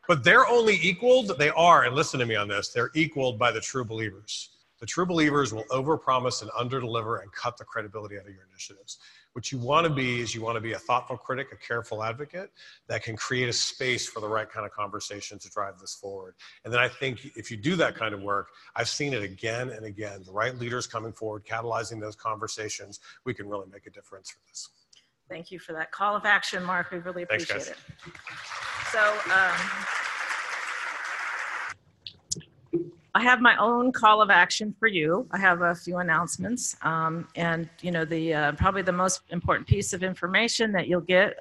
But they're only equaled, they are, and listen to me on this, they're equaled by the true believers. The true believers will overpromise and underdeliver and cut the credibility out of your initiatives. What you want to be is you want to be a thoughtful critic, a careful advocate that can create a space for the right kind of conversation to drive this forward. And then I think if you do that kind of work, I've seen it again and again, the right leaders coming forward, catalyzing those conversations, we can really make a difference for this. Thank you for that call of action, Mark. We really appreciate it. So I have my own call of action for you. I have a few announcements, and you know, the probably the most important piece of information that you'll get